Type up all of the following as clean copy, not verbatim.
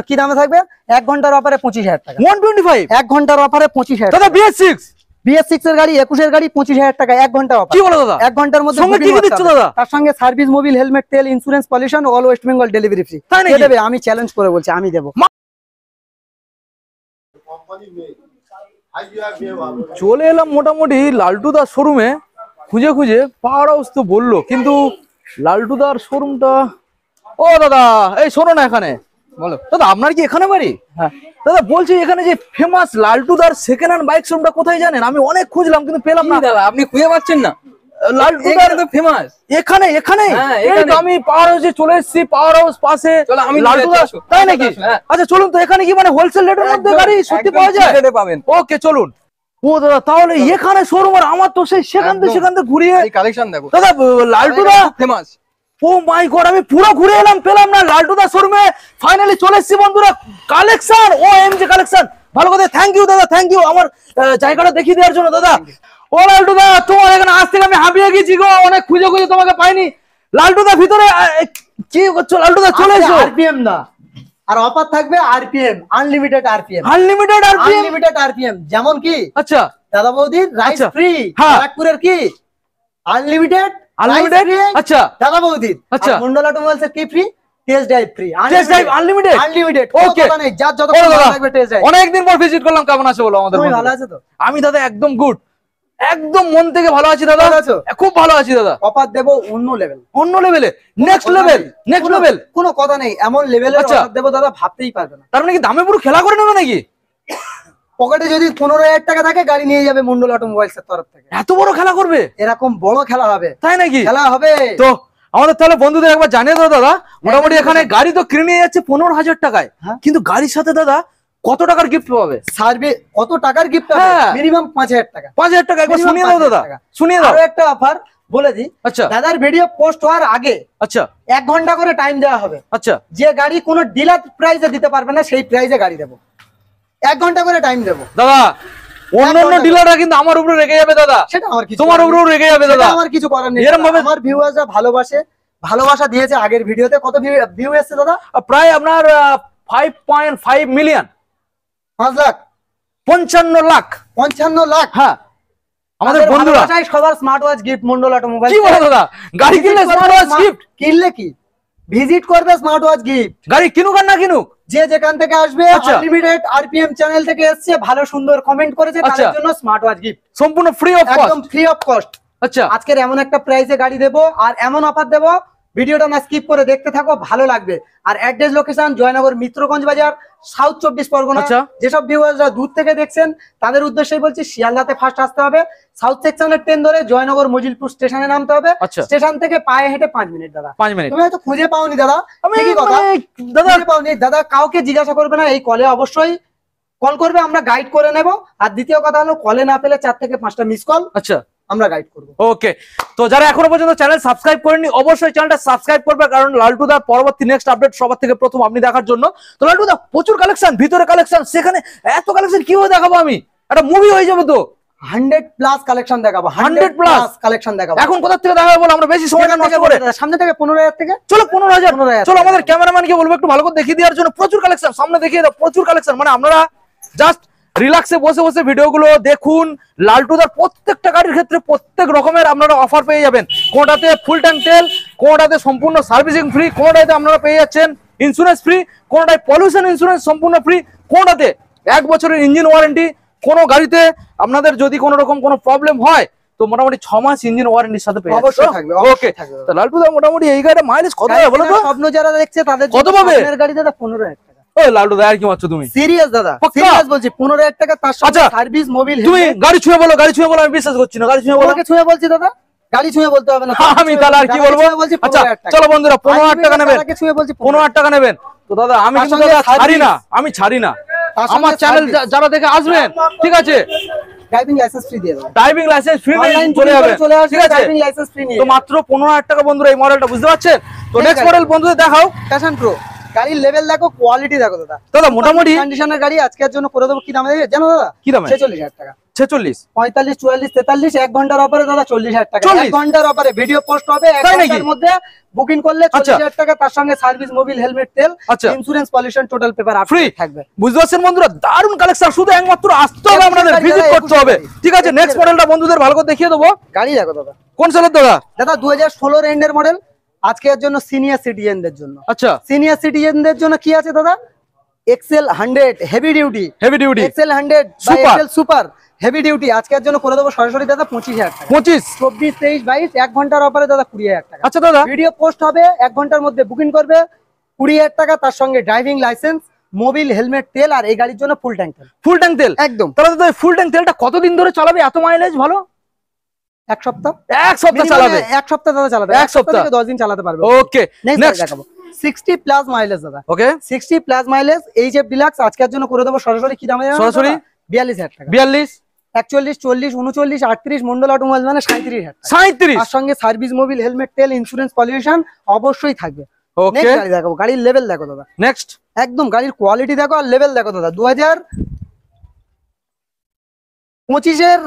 কি দামে থাকবে? 1 ঘন্টার অফারে 25,000 টাকা। 125 1 ঘন্টার অফারে 25,000 দাদা। BS6 এর গাড়ি 21 এর গাড়ি 25,000 টাকা 1 ঘন্টা অফার। কি বলো দাদা? 1 ঘন্টার মধ্যে সঙ্গে কি কি দিচ্ছ দাদা? তার সঙ্গে সার্ভিস, মোবিল, হেলমেট, তেল, insurance, pollution, all West Bengal delivery free. কে দেবে? আমি চ্যালেঞ্জ করে বলছি, আমি দেব। চলে এলাম মোটামুটি লালটুদার শোরুমে, খুঁজে খুঁজে পাওয়ার হাউস তো বললো, কিন্তু লালটুদার শোরুমটা, ও দাদা এই শোনো না, এখানে বলো দাদা, আপনার কি এখানে বাড়ি? হ্যাঁ দাদা বলছি, এখানে যে ফেমাস লালটুদার সেকেন্ড হ্যান্ড বাইক শোরুমটা কোথায় জানেন? আমি অনেক খুঁজলাম কিন্তু পেলাম না দাদা। আপনি খুঁজে পাচ্ছেন না? লালটুদার তো ফেমাস এখানে। আমি পাওয়ার হাউসে চলে এসেছি, পাওয়ার হাউস পাশে লালটুদার, তাই নাকি? আচ্ছা চলুন তো, এখানে কি মানে হোলসেল রেটের মধ্যে গাড়ি সত্যি পাওয়া যায়? পাবেন। ওকে চলুন। ও দাদা তাহলে এখানে শোরুম, আর আমার তো সেই সেখান থেকে ঘুরিয়ে কালেকশন দেখো দাদা। লালটুদা ফেমাস। ও মাই গড, আমি পুরো ঘুরে এলাম, পেলাম না। লালটুদা শোরুমে ফাইনালি চলে এসেছি বন্ধুরা। কালেকশন, ও এমজি কালেকশন, ভালো কথা। থ্যাংক ইউ দাদা, থ্যাংক ইউ আমার জায়গাটা দেখিয়ে দেওয়ার জন্য দাদা। ও লালটুদা, তোমার এখানে আজ থেকে আমি হাঁপিয়ে গেছি গো, অনেক খুঁজে খুঁজে তোমাকে পাইনি। লালটুদা ভিতরে কি করছো? লালটুদা চলে এসো। আরপিএম না, আর অফার থাকবে RPM, unlimited RPM. Unlimited RPM যেমন কি? আচ্ছা দাদা বৌদির রাইস ফ্রি, হ্যাঁ। ব্যারাকপুরের কি আনলিমিটেড। আচ্ছা দাদা বৌদির। আচ্ছা, মন্ডল অটোমোবাইলস এর কি free? Test drive free. Unlimited okay, যার যত ভালো লাগবে টেস্ট ড্রাইভ। অনেকদিন পর ভিজিট করলাম, কেমন আছো বলো আমাদের? তুমি ভালো আছো তো? আমি দাদা একদম গুড, একদম মন থেকে ভালো আছি দাদা। খুব ভালো আছি দাদা। অফার দেব অন্য লেভেল, নেক্সট লেভেল, কোনো কথা নেই। এমন লেভেলের অফার দেব দাদা, ভাবতেই পারবে না। তার মানে কি দামে পুরো খেলা করে নেবে নাকি? পকেটে যদি 15,000 টাকা থাকে, গাড়ি নিয়ে যাবে মন্ডল অটোমোবাইলস এর তরফ থেকে। এত বড় খেলা করবে? এরকম বড় খেলা হবে, তাই নাকি? খেলা হবে তো আমাদের তাহলে বন্ধুদের একবার জানিয়ে দাও দাদা। মোটামুটি এখানে গাড়ি তো কিনে নিয়ে যাচ্ছে 15,000 টাকায়, কিন্তু গাড়ির সাথে দাদা কত টাকার গিফট পাবে? সার্ভিস কত টাকার গিফট পাবে? মিনিমাম 5,000 টাকা। 5,000 টাকা একবার শুনিয়ে দাও দাদা, শুনিয়ে দাও। আরো একটা অফার বলে দিই। আচ্ছা দাদার ভিডিও পোস্ট হওয়ার আগে আচ্ছা 1 ঘন্টা করে টাইম দেওয়া হবে। আচ্ছা, যে গাড়ি কোনো ডিলার প্রাইসে দিতে পারবে না, সেই প্রাইসে গাড়ি দেবো। 1 ঘন্টা করে টাইম দেবো দাদা। অন্যান্য ডিলাররা কিন্তু আমার উপরে রেগে যাবে দাদা, সেটা আমার কিছু, তোমার উপরেও রেগে যাবে দাদা। আমার কিছু করার নেই। এরকম ভাবে আমার ভিউয়ার্সরা ভালোবাসা দিয়েছে আগের ভিডিওতে। কত ভিউ এসেছে দাদা? প্রায় আপনার 5.5 মিলিয়ন, 5 লাখ, 55 লাখ। 55 লাখ। হ্যাঁ, আমাদের বন্ধুরা চাই সবার smart watch gift Mondal automobile. কি বলো দাদা? গাড়ি কিনলে স্মার্ট ওয়াচ গিফট? কিনলে কি ভিজিট করবে স্মার্ট ওয়াচ গিফট। গাড়ি কিনুক আর না কিনুক, যে যেখান থেকে আসবে, আনলিমিটেড আরপিএম চ্যানেল থেকে এসেছে, ভালো সুন্দর কমেন্ট করেছে, তাদের জন্য স্মার্ট ওয়াচ গিফট সম্পূর্ণ ফ্রি অফ কস্ট, একদম ফ্রি অফ কস্ট। আচ্ছা, আজকের এমন একটা প্রাইসে গাড়ি দেবো আর এমন অফার দেবো, ভিডিওটা না স্কিপ করে দেখতে থাকো, ভালো লাগবে। আর অ্যাড্রেস লোকেশন জয়নগর মিত্রগঞ্জ বাজার, সাউথ 24 পরগনা। যেসব ভিউয়াররা দূর থেকে দেখছেন তাদের উদ্দেশ্যে বলছি, শিয়ালদাতে ফার্স্ট আসতে হবে, সাউথ সেকশনের ট্রেন ধরে জয়নগর মজিলপুর স্টেশনে নামতে হবে। স্টেশন থেকে পায়ে হেঁটে 5 মিনিট দাদা। 5 মিনিট। তুমি হয়তো খুঁজে পাওনি দাদা, ঠিকই কথা, দাদা পাওনি দাদা। কাউকে জিজ্ঞাসা করবে না, এই কলে অবশ্যই কল করবে, আমরা গাইড করে নেব। আর দ্বিতীয় কথা হলো, কলে না পেলে 4 থেকে 5টা মিস কল, আচ্ছা, আমরা গাইড করব। ওকে, তো যারা এখনো পর্যন্ত চ্যানেল সাবস্ক্রাইব করেননি, অবশ্যই চ্যানেলটা সাবস্ক্রাইব করবে, কারণ লালটুদার পরবর্তী নেক্সট আপডেট সবার থেকে প্রথম আপনি দেখার জন্য। তো লালটুদা প্রচুর কালেকশন, ভিতরে কালেকশন, সেখানে এত কালেকশন কিভাবে দেখাবো? আমি একটা মুভি হয়ে যাবে তো। 100+ কালেকশন দেখাবো, 100+ কালেকশন দেখাবো। এখন কোথা থেকে দেখাবো বল, আমরা বেশি সময় নষ্ট করে। সামনে থেকে 15,000 থেকে। চলো 15,000। চলো আমাদের ক্যামেরাম্যানকে বলবো একটু ভালো করে দেখিয়ে দেওয়ার জন্য। প্রচুর কালেকশন সামনে দেখিয়ে দাও, প্রচুর কালেকশন। মানে আপনারা জাস্ট রিল্যাক্সে বসে বসে ভিডিওগুলো দেখুন। লালটুদার প্রত্যেকটা গাড়ির ক্ষেত্রে প্রত্যেক রকমের আপনারা অফার পেয়ে যাবেন। কোনটাতে ফুল ট্যাঙ্ক তেল, কোনটাতে সম্পূর্ণ সার্ভিসিং ফ্রি, কোনটাতে আপনারা পেয়ে যাচ্ছেন ইন্স্যুরেন্স ফ্রি, কোনটায় পলিউশন ইন্স্যুরেন্স সম্পূর্ণ ফ্রি, কোনটাতে 1 বছরের ইঞ্জিন ওয়ারেন্টি। কোন গাড়িতে আপনাদের যদি কোনো রকম কোনো প্রবলেম হয় তো মোটামুটি 6 মাস ইঞ্জিন ওয়ারেন্টির সাথে পেয়ে অবশ্যই থাকবে। ওকে, তো লালটুদা মোটামুটি এই গাড়িটা মাইলেজ কত হবে বলো তো? স্বপ্ন যারা দেখছে তাদের কত পাবে? আপনার গাড়ি দাদা 15,000 টাকা। ওই লালটুদা আর কি মারছো তুমি? সিরিয়াস দাদা, সিরিয়াস বলছি, 15,000 টাকা তার সাথে সার্ভিস, মোবিল। তুমি গাড়ি ছুঁয়ে বলো, গাড়ি ছুঁয়ে বলো, আমি বিশ্বাস করছি না। গাড়ি ছুঁয়ে বলো। তোমাকে ছুঁয়ে বলছি দাদা, গাড়ি ছুঁয়ে বলতে হবে না। আমি তাহলে আর কি বলবো? আচ্ছা চলো বন্ধুরা, 15,000 টাকা নেবেন, 15,000 টাকা নেবেন। তো দাদা আমি কিন্তু দাদা ছাড়ি না, আমি ছাড়ি না। আমার চ্যানেল যারা দেখে আসবেন, ঠিক আছে, ড্রাইভিং লাইসেন্স ফ্রি দিয়ে দেব। ড্রাইভিং লাইসেন্স ফ্রি নিয়ে চলে যাবেন, ঠিক আছে? ড্রাইভিং লাইসেন্স ফ্রি নিয়ে তো মাত্র 15,000 টাকা বন্ধুরা এই মডেলটা, বুঝতে পারছেন? তো নেক্সট মডেল বন্ধুদের দেখাও। Passion pro. গাড়ির লেভেল দেখো, কোয়ালিটি দেখো দাদা। দাদা মোটামুটি কন্ডিশনের গাড়ি আজকের জন্য করে দেবো কি দামে জানো দাদা? কি দামে? 46,000 টাকা। 46, 45, 44, 43, 1 ঘন্টার অফারে দাদা 40,000 টাকা। 1 ঘন্টার অফারে ভিডিও পোস্ট হবে, 1 ঘন্টার মধ্যে বুকিং করলে 40,000 টাকা, তার সঙ্গে সার্ভিস, মোবিল, হেলমেট, তেল, insurance, pollution, total paper free থাকবে। বুঝতে পারছেন বন্ধুরা, দারুন কালেকশন, শুধু একমাত্র আসতে হবে, আপনাদের ভিজিট করতে হবে। ঠিক আছে, নেক্সট মডেলটা বন্ধুদের ভালো করে দেখিয়ে দেবো। গাড়ি দেখো দাদা, কোন সালের দাদা? দাদা 2016 এন্ডের মডেল। আজকের জন্য সিনিয়র সিটিজেনদের জন্য। আচ্ছা, সিনিয়র সিটিজেনদের জন্য কি আছে দাদা? এক্সেল 100 হেভি ডিউটি, এক্সেল 100 বা এক্সেল সুপার হেভি ডিউটি আজকের জন্য করে দেবো সরাসরি দাদা 25,000 টাকা। 25, 24, 23, 22, 1 ঘন্টার অফারে দাদা 20,000 টাকা। আচ্ছা দাদা, ভিডিও পোস্ট হবে, 1 ঘন্টার মধ্যে বুকিং করবে 20,000 টাকা, তার সঙ্গে ড্রাইভিং লাইসেন্স, মোবিল, হেলমেট, তেল, আর এই গাড়ির জন্য ফুল ট্যাঙ্ক তেল। ফুল ট্যাঙ্ক তেল একদম। তাহলে দাদা ফুল ট্যাঙ্ক তেলটা কতদিন ধরে চালাবে এত মাইলেজ ভালো? 1 সপ্তাহ। 1 সপ্তাহ চালাবে? 1 সপ্তাহ দাদা চালাবে। 1 সপ্তাহ থেকে 10 দিন চালাতে পারবে। ওকে, নেক্সট দেখাবো 60 প্লাস মাইলেজ দাদা। ওকে, 60 প্লাস মাইলেজ এইচএফ ডিলাক্স আজকের জন্য করে দেবো সরাসরি কি দামে? সরাসরি 42,000 টাকা। 42, 41, 40, 39, 38 মন্ডল অটোমোবাইল মানে 37,000 টাকা। 37, তার সঙ্গে সার্ভিস, মোবিল, হেলমেট, তেল, ইন্স্যুরেন্স, পলিউশন অবশ্যই থাকবে। ওকে, নেক্সট গাড়ি দেখাবো, গাড়ির লেভেল দেখো দাদা, নেক্সট একদম গাড়ির কোয়ালিটি দেখো আর লেভেল দেখো দাদা। 2025 এর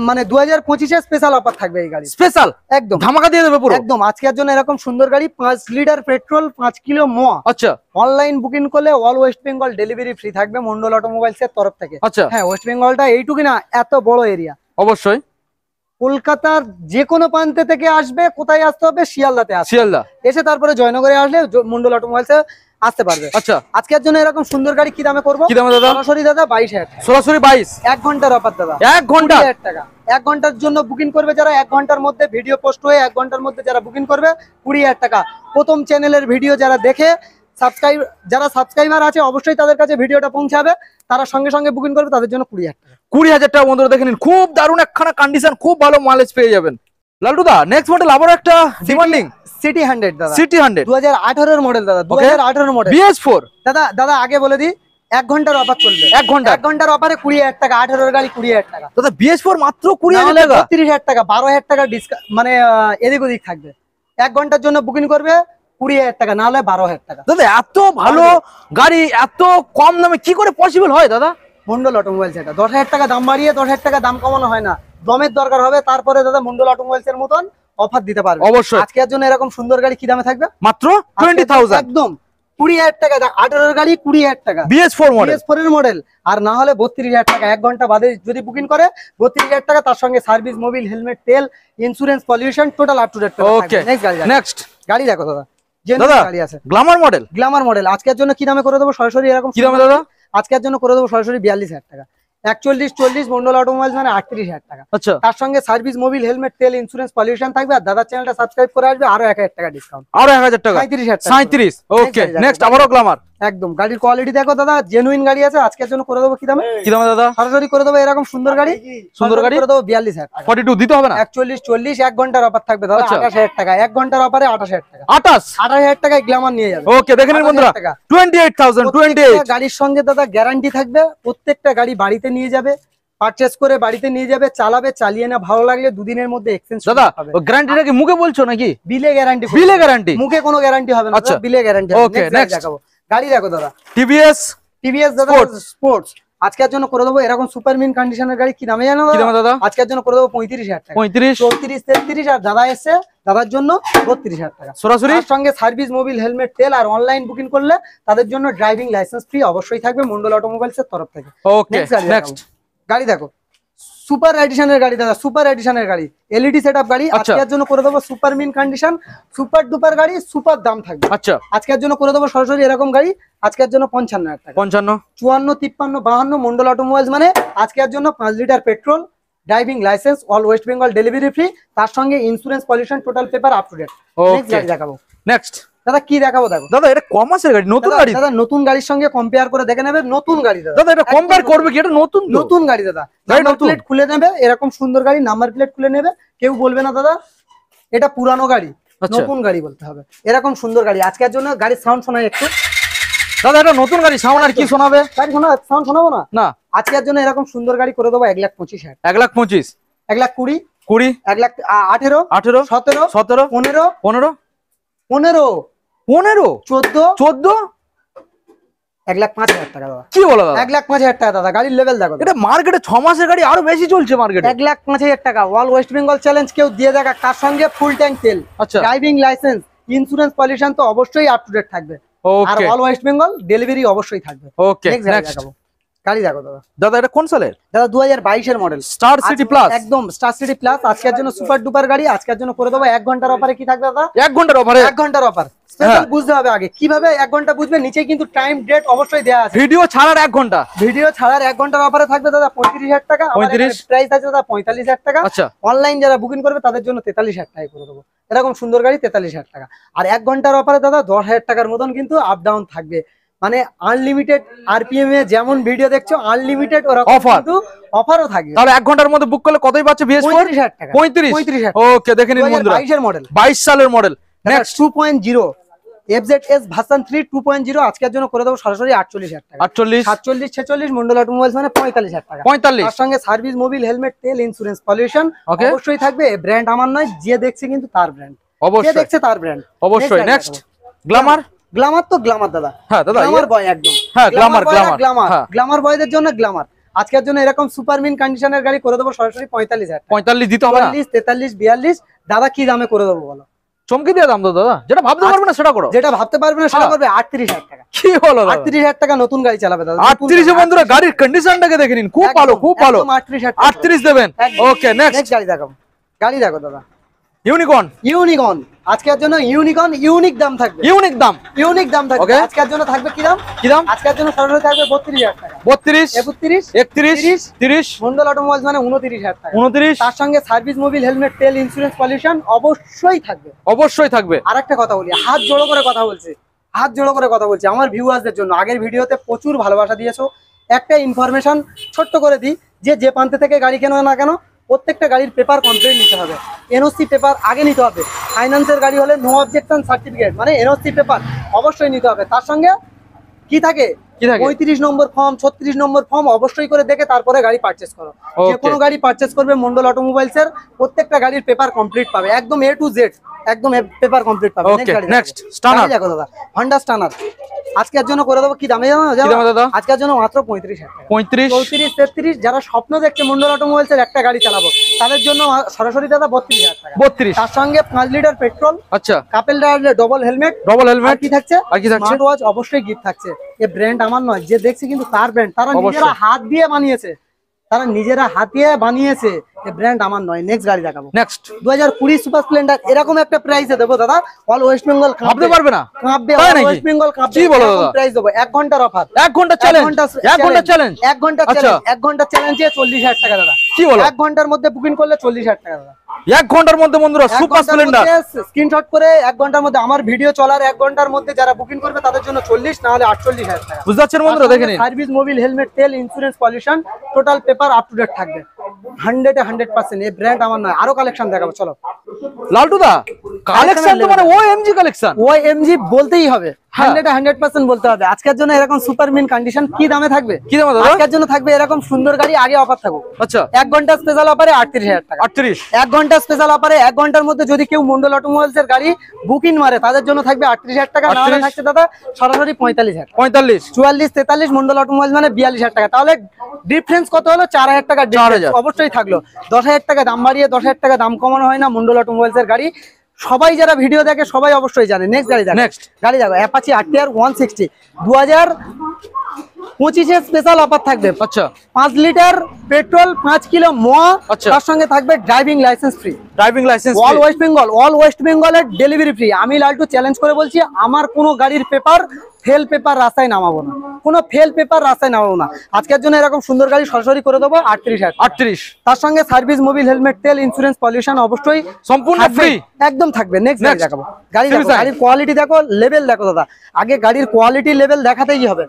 মানে 2025 এর স্পেশাল অফার থাকবে এই গাড়ি। স্পেশাল একদম ধামাকা দিয়ে দেবে পুরো। একদম আজকের জন্য এরকম সুন্দর গাড়ি, 5 লিটার পেট্রোল, 5 কিলো মোয়া। আচ্ছা, অনলাইন বুকিং করলে all West Bengal delivery free থাকবে মন্ডল অটোমোবাইলস এর তরফ থেকে। আচ্ছা, হ্যাঁ, ওয়েস্ট বেঙ্গলটা এইটুকু না, এত বড় এরিয়া। অবশ্যই কলকাতার যে কোনো প্রান্তে থেকে আসবে, কোথায় আসতে হবে? শিয়ালদাতে আসবে। শিয়ালদা এসে তারপরে জয়নগরে আসলে মন্ডল অটোমোবাইলস আসতে পারবে। আচ্ছা, আজকের জন্য এরকম সুন্দর গাড়ি কি দামে করবো? কি দামে দাদা? সরাসরি দাদা 22,000 টাকা। সরাসরি 22, 1 ঘন্টার অফার দাদা। 1 ঘন্টা 20,000 টাকা। 1 ঘন্টার জন্য বুকিং করবে যারা, 1 ঘন্টার মধ্যে ভিডিও পোস্ট হয়ে 1 ঘন্টার মধ্যে যারা বুকিং করবে 20,000 টাকা। প্রথম চ্যানেলের ভিডিও যারা দেখে যারা সাবস্ক্রাইবার আছে অবশ্যই তাদের কাছে ভিডিওটা পৌঁছাবে, তারা সঙ্গে সঙ্গে বুকিং করবে, তাদের জন্য 20,000 টাকা। 20,000 টাকা বন্ধুরা দেখে নিন, খুব দারুণ একখানা কন্ডিশন, খুব ভালো মাইলেজ পেয়ে যাবেন। লালটু দা নেক্সট মডেল আবার একটা ডিমান্ডিং সিটি 100 দাদা, সিটি 100 2018 এর মডেল দাদা, 2018 মডেল BS4 দাদা আগে বলে দিই 1 ঘন্টার অফার চলবে। 1 ঘন্টার অফারে 20,000 টাকা। 18 এর গাড়ি 20,000 টাকা দাদা, BS4 মাত্র 20,000 টাকা। 32,000 টাকা, 12,000 টাকা ডিসকাউন্ট, মানে এদিক ওদিক থাকবে। 1 ঘন্টার জন্য বুকিং করবে 20,000 টাকা, না হলে 12,000 টাকা। দাদা এত ভালো গাড়ি এত কম দামে কি করে পসিবল হয় দাদা? মন্ডল অটোমোবাইলস এটা 10,000 টাকা দাম বাড়িয়ে 10,000 টাকা দাম কমানো হয় না। দমের দরকার হবে, তারপরে দাদা মন্ডল অটোমোবাইলস এর মতন অফার দিতে পারবে অবশ্যই। আজকের জন্য এরকম সুন্দর গাড়ি কি দামে থাকবে? মাত্র 20,000, একদম 20,000 টাকা। 18 এর গাড়ি 20,000 টাকা, BS4 মডেল, BS4 এর মডেল। আর না হলে 32,000 টাকা। 1 ঘন্টা বাদে যদি বুকিং করে 32,000 টাকা, তার সঙ্গে সার্ভিস, মোবিল, হেলমেট, তেল, insurance, pollution total up to date. Okay, next গাড়ি দেখো দাদা, দাদা গাড়ি আছে গ্ল্যামার মডেল। গ্ল্যামার মডেল আজকের জন্য কি দামে করে দেবো সরাসরি? এরকম কি দামে দাদা? আজকের জন্য করে দেবো সরাসরি 42,000 টাকা। 41, 40 মন্ডল অটোমোবাইলস মানে 38,000 টাকা। আচ্ছা, তার সঙ্গে সার্ভিস, মোবিল, হেলমেট, তেল, ইন্স্যুরেন্স, পলিউশন থাকবে। আর দাদার চ্যানেলটা সাবস্ক্রাইব করে আসবে, আরো 1,000 টাকা ডিসকাউন্ট, আরো 1,000 টাকা, 37,000 টাকা। 37। ওকে, নেক্সট আবারও গ্ল্যামার। একদম গাড়ির কোয়ালিটি দেখো দাদা, জেনুইন গাড়ি আছে। আজকের জন্য করে দেবো কি দামে? কি দামে দাদা? সরাসরি করে দেবো এরকম সুন্দর গাড়ি, সুন্দর গাড়ি করে দেবো 42,000 টাকা। 42 দিতে হবে না? 41, 40 1 ঘন্টার অফার থাকবে দাদা, 28,000 টাকা। 1 ঘন্টার অফারে 28,000 টাকা। 28,000 টাকায় গ্ল্যামার নিয়ে যাবে। ওকে, দেখে নিন বন্ধুরা, 28,000, 28। গাড়ির সঙ্গে দাদা গ্যারান্টি থাকবে। প্রত্যেকটা গাড়ি বাড়িতে নিয়ে যাবে, পারচেজ করে বাড়িতে নিয়ে যাবে, চালাবে, চালিয়ে না ভালো লাগলে 2 দিনের মধ্যে এক্সচেঞ্জ দাদা গ্যারান্টিটা কি মুখে বলছো নাকি? বিলে গ্যারান্টি। বিলে গ্যারান্টি, মুখে কোনো গ্যারান্টি হবে না, আচ্ছা বিলে গ্যারান্টি। ওকে, নেক্সট দেখাবো গাড়ি দেখো দাদা, TVS দাদা স্পোর্টস। আজকের জন্য করে দেবো এরকম সুপার মিন কন্ডিশনের গাড়ি কি দামে জানো দাদা? আজকের জন্য করে দেবো 35,000 টাকা। 35, 34, 33। আর দাদা এসছে, দাদার জন্য 32,000 টাকা সরাসরি। তার সঙ্গে সার্ভিস, মোবিল, হেলমেট, তেল, আর অনলাইন বুকিং করলে তাদের জন্য ড্রাইভিং লাইসেন্স ফ্রি অবশ্যই থাকবে মন্ডল অটোমোবাইলস এর তরফ থেকে। ওকে, নেক্সট গাড়ি দেখো, সুপার এডিশনের গাড়ি দাদা, সুপার এডিশনের গাড়ি, এলইডি সেটআপ গাড়ি। আজকের জন্য করে দেবো super mint condition, super duper গাড়ি, সুপার দাম থাকবে। আচ্ছা, আজকের জন্য করে দেবো সরাসরি এরকম গাড়ি আজকের জন্য 55,000 টাকা। 55, 54, 53, 52 মন্ডল অটোমোবাইলস মানে আজকের জন্য 5 litre petrol, driving licence, all West Bengal delivery free, তার সঙ্গে insurance, pollution total paper up to date. Next গাড়ি দেখাবো। নেক্সট দাদা কি দেখাবো দেখো দাদা, এটা কমার্সের গাড়ি, নতুন গাড়ি দাদা, নতুন গাড়ির সঙ্গে কম্পেয়ার করে দেখে নেবে। নতুন গাড়ি দাদা, দাদা এটা কম্পেয়ার করবে কি? এটা নতুন নতুন গাড়ি দাদা। গাড়ি নাম্বার নতুন। প্লেট খুলে নেবে, এরকম সুন্দর গাড়ি নাম্বার প্লেট খুলে নেবে, কেউ বলবে না দাদা এটা পুরানো গাড়ি, নতুন গাড়ি বলতে হবে। এরকম সুন্দর গাড়ি আজকের জন্য। গাড়ির সাউন্ড শোনাই একটু দাদা, এটা নতুন গাড়ি, সাউন্ড আর কি শোনাবে? গাড়ি সাউন্ড শোনাবো না? না, আজকের জন্য এরকম সুন্দর গাড়ি করে দেবো 1,25,000, 1,25,000, 1,20,000, 20, 1,18,000, 18, 17, 17, 15, 15, 15, 15, 14, 14, 1,05,000 টাকা দাদা। কি বলো দাদা? 1,05,000 টাকা দাদা, গাড়ির লেভেল দেখো দাদা। এটা মার্কেটে 6 মাসের গাড়ি আরো বেশি চলছে মার্কেটে। 1,05,000 টাকা অল ওয়েস্ট বেঙ্গল চ্যালেঞ্জ কেউ দিয়ে দেখা, তার সঙ্গে ফুল ট্যাঙ্ক তেল, আচ্ছা ড্রাইভিং লাইসেন্স, ইন্স্যুরেন্স পলিউশন তো অবশ্যই আপ টু ডেট থাকবে। আর okay all West Bengal delivery অবশ্যই থাকবে। ওকে Next গাড়ি নেক্সট দেখাবো। গাড়ি দেখো দাদা। দাদা এটা কোন সালের? দাদা 2022 এর মডেল, স্টার সিটি প্লাস। একদম স্টার সিটি প্লাস। আজকের জন্য সুপার ডুপার গাড়ি, আজকের জন্য করে দেবো 1 ঘন্টার অফারে। কি থাকবে দাদা? 1 ঘন্টার অফারে। 1 ঘন্টার অফার স্পেশাল বুঝতে হবে আগে। কিভাবে 1 ঘন্টা বুঝবে? নিচে কিন্তু টাইম ডেট অবশ্যই দেওয়া আছে। ভিডিও ছাড়ার 1 ঘন্টা। ভিডিও ছাড়ার 1 ঘন্টার অফারে থাকবে দাদা 35,000 টাকা। 35 প্রাইস আছে দাদা 45,000 টাকা। আচ্ছা অনলাইন যারা বুকিং করবে তাদের জন্য 43,000 টাকায় করে দেবো। এরকম সুন্দর গাড়ি 43,000 টাকা। আর 1 ঘন্টার অফারে দাদা 10,000 টাকার মতন কিন্তু আপ ডাউন থাকবে। মানে আনলিমিটেড আরপিএম এ যেমন ভিডিও দেখছো আনলিমিটেড ওরকম Offer। কিন্তু অফারও থাকবে। তাহলে 1 ঘন্টার মধ্যে বুক করলে কতই পাচ্ছে BS4? 35,000 টাকা। 35। ওকে দেখে নিন বন্ধুরা, 2022 এর মডেল, 22 সালের মডেল। নেক্সট 2.0 FZS ভার্সন 3 2.0 আজকের জন্য করে দেবো সরাসরি 48,000 টাকা। 48 47 46 মন্ডল অটোমোবাইলস মানে 45,000 টাকা। 45 তার সঙ্গে সার্ভিস, মোবিল, হেলমেট, তেল, ইন্স্যুরেন্স, পলিউশন Okay। অবশ্যই থাকবে। ব্র্যান্ড আমার নয়, যে দেখছে কিন্তু তার ব্র্যান্ড, যে অবশ্যই দেখছে তার ব্র্যান্ড অবশ্যই। Next Glamour. গ্ল্যামার তো গ্ল্যামার দাদা। হ্যাঁ দাদা গ্ল্যামার বয় একদম। হ্যাঁ গ্ল্যামার গ্ল্যামার গ্ল্যামার। হ্যাঁ গ্ল্যামার বয়দের জন্য গ্ল্যামার। আজকের জন্য এরকম সুপার মিন কন্ডিশনের গাড়ি করে দেবো সরাসরি 45,000 টাকা। 45 দিতে হবে না? 44 43 42 দাদা কি দামে করে দেবো বলো? চমকে দিয়ে দাম তো দাদা, যেটা ভাবতে পারবে না সেটা করো। যেটা ভাবতে পারবে না সেটা হ্যাঁ। করবে 38,000 টাকা। কি হলো দাদা? 38,000 টাকা নতুন গাড়ি চালাবে দাদা। 38 এ বন্ধুরা গাড়ির কন্ডিশনটাকে দেখে নিন, খুব ভালো খুব ভালো। 38 দেবেন। ওকে নেক্সট গাড়ি দেখো। গাড়ি দেখো দাদা, ইউনিকর্ন। ইউনিকর্ন আজকের জন্য ইউনিকর্ন ইউনিক দাম থাকবে। ইউনিক দাম। ইউনিক দাম থাকবে। Okay। আজকের জন্য থাকবে কি দাম? কি দাম? আজকের জন্য সরাসরি থাকবে 32,000 টাকা। 32 31 31 30 মন্ডল অটোমোবাইলস মানে 29,000 টাকা। 29 তার সঙ্গে সার্ভিস, মোবিল, হেলমেট, তেল, ইন্স্যুরেন্স, পলিউশন অবশ্যই থাকবে। অবশ্যই থাকবে। আরেকটা কথা বলি, হাত জোড়ো করে কথা বলছি, হাত জোড়ো করে কথা বলছি আমার ভিউয়ারদের জন্য। আগের ভিডিওতে প্রচুর ভালোবাসা দিয়েছো। একটা ইনফরমেশন ছোট্ট করে দিই, যে প্রান্ত থেকে গাড়ি কেনো না কেন প্রত্যেকটা গাড়ির পেপার কমপ্লিট নিতে হবে। এনওসি পেপার আগে নিতে হবে। ফাইন্যান্সের গাড়ি হলে নো অবজেকশন সার্টিফিকেট মানে এনওসি পেপার অবশ্যই নিতে হবে। তার সঙ্গে কি থাকে? কি থাকে? 35 নম্বর ফর্ম, 36 নম্বর ফর্ম অবশ্যই করে দেখে তারপরে গাড়ি পারচেস করো। যে কোনো গাড়ি পারচেস করবে মন্ডল অটোমোবাইলস এর প্রত্যেকটা গাড়ির পেপার কমপ্লিট পাবে, একদম A to Z একদম পেপার কমপ্লিট পাবে। Okay next Stunner. দেখো দাদা, হন্ডা স্টানার আজকের জন্য করে দেবো কি দামে জানো? কি দামে দাদা? আজকের জন্য মাত্র 35,000 টাকা। 35 34 33 যারা স্বপ্ন দেখছে মন্ডল অটোমোবাইলস এর একটা গাড়ি চালাবো তাদের জন্য সরাসরি দাদা 32,000 টাকা। 32 তার সঙ্গে 5 লিটার পেট্রোল, আচ্ছা couple double helmet, double helmet. কি থাকছে? আর কি থাকছে? স্মার্ট ওয়াচ অবশ্যই গিফট থাকছে। এই ব্র্যান্ড আমার নয়, যে দেখছে কিন্তু তার ব্র্যান্ড। তারা অবশ্যই। নিজেরা হাত দিয়ে বানিয়েছে, তারা নিজেরা হাতে বানিয়েছে। এই ব্র্যান্ড আমার নয়। নেক্সট গাড়ি দেখাবো। নেক্সট 2020 সুপার স্প্লেন্ডার এরকম একটা প্রাইসে দেবো দাদা, অল ওয়েস্ট বেঙ্গল ভাবতে পারবে না। কাঁপবে। তাই অল নাকি? ওয়েস্ট বেঙ্গল কাঁপবে। কি বলো দাদা? প্রাইস দেবো 1 ঘন্টার অফার। 1 ঘন্টা চ্যালেঞ্জ। 1 ঘন্টা চ্যালেঞ্জ। 1 ঘন্টা আচ্ছা। চ্যালেঞ্জ। 1 ঘন্টা চ্যালেঞ্জে 40,000 টাকা দাদা। কি বলো? 1 ঘন্টার মধ্যে বুকিং করলে 40,000 টাকা দাদা। 1 ঘন্টার মধ্যে বন্ধুরা সুপার স্প্লেন্ডার স্ক্রিনশট করে 1 ঘন্টার মধ্যে আমার ভিডিও চলার 1 ঘন্টার মধ্যে যারা বুকিং করবে তাদের জন্য 40 না হলে 48,000 টাকা। বুঝতে পারছেন বন্ধুরা, দেখে নিন। সার্ভিস, মোবিল, হেলমেট, তেল, insurance, pollution total paper up to date থাকবে 100% এই ব্র্যান্ড আমার নয়। আরো কালেকশন দেখাবো চলো। লালটু দা কালেকশন তো মানে ওএমজি কালেকশন। ওএমজি বলতেই হবে, 100% বলতে হবে। আজকের জন্য এরকম সুপার মিন কন্ডিশন কি দামে থাকবে? কি দামে দাদা? আজকের জন্য থাকবে এরকম সুন্দর গাড়ি, আগে অফার থাকবে। আচ্ছা 1 ঘন্টা স্পেশাল অফারে 38,000 টাকা। 38 1 ঘন্টা স্পেশাল অফারে 1 ঘন্টার মধ্যে যদি কেউ মন্ডল অটোমোবাইলস এর গাড়ি বুকিং মারে তাদের জন্য থাকবে 38,000 টাকা। না হলে 38 থাকছে দাদা সরাসরি 45,000। 45 44 43 মন্ডল অটোমোবাইলস মানে 42,000 টাকা। তাহলে ডিফারেন্স কত হলো? 4,000 টাকা 4,000 অবশ্যই থাকলো। 10,000 টাকা দাম বাড়িয়ে 10,000 টাকা দাম কমানো হয় না মন্ডল অটোমোবাইলস এর গাড়ি। সবাই যারা ভিডিও দেখে সবাই অবশ্যই জানে। নেক্সট গাড়ি দেখো। Next। গাড়ি দেখো অ্যাপাচি RTR 160 2025 এর স্পেশাল অফার থাকবে। আচ্ছা 5 লিটার পেট্রোল, 5 কিলো মোয়া, আচ্ছা। তার সঙ্গে থাকবে driving licence free. Driving licence all West বেঙ্গলের ডেলিভারি ফ্রি। আমি লালটু চ্যালেঞ্জ করে বলছি, আমার কোনো গাড়ির পেপার ফেল পেপার রাস্তায় নামাবো না, কোনো ফেল পেপার রাস্তায় নামাবো না। আজকের জন্য এরকম সুন্দর গাড়ি সরাসরি করে দেবো 38,000। 38 তার সঙ্গে সার্ভিস, মোবিল, হেলমেট, তেল, ইন্স্যুরেন্স, পলিউশন অবশ্যই সম্পূর্ণ থাকবে, ফ্রি একদম থাকবে। নেক্সট গাড়ি দেখাবো। গাড়ি দেখো, Citizen। গাড়ির কোয়ালিটি দেখো, লেভেল দেখো দাদা। আগে গাড়ির কোয়ালিটি লেভেল দেখাতেই হবে।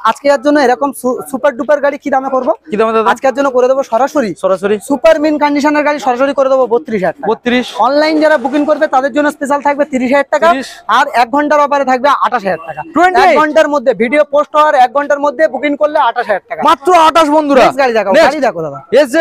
আজকের জন্য এরকম সুপার ডুপার গাড়ি কি দামে করবো? কি দামে দাদা? আজকের জন্য করে দেবো সরাসরি সরাসরি সুপার মিন কন্ডিশনের গাড়ি সরাসরি করে দেবো 32,000 টাকা। 32। অনলাইন যারা বুকিং করবে তাদের জন্য স্পেশাল থাকবে 30,000 টাকা, আর 1 ঘন্টার অফারে থাকবে 28,000 টাকা। 1 ঘন্টার মধ্যে ভিডিও পোস্ট হওয়ার 1 ঘন্টার মধ্যে বুকিং করলে 28,000 টাকা, মাত্র 28 বন্ধুরা। গাড়ি দেখো, গাড়ি দেখো দাদা, SZ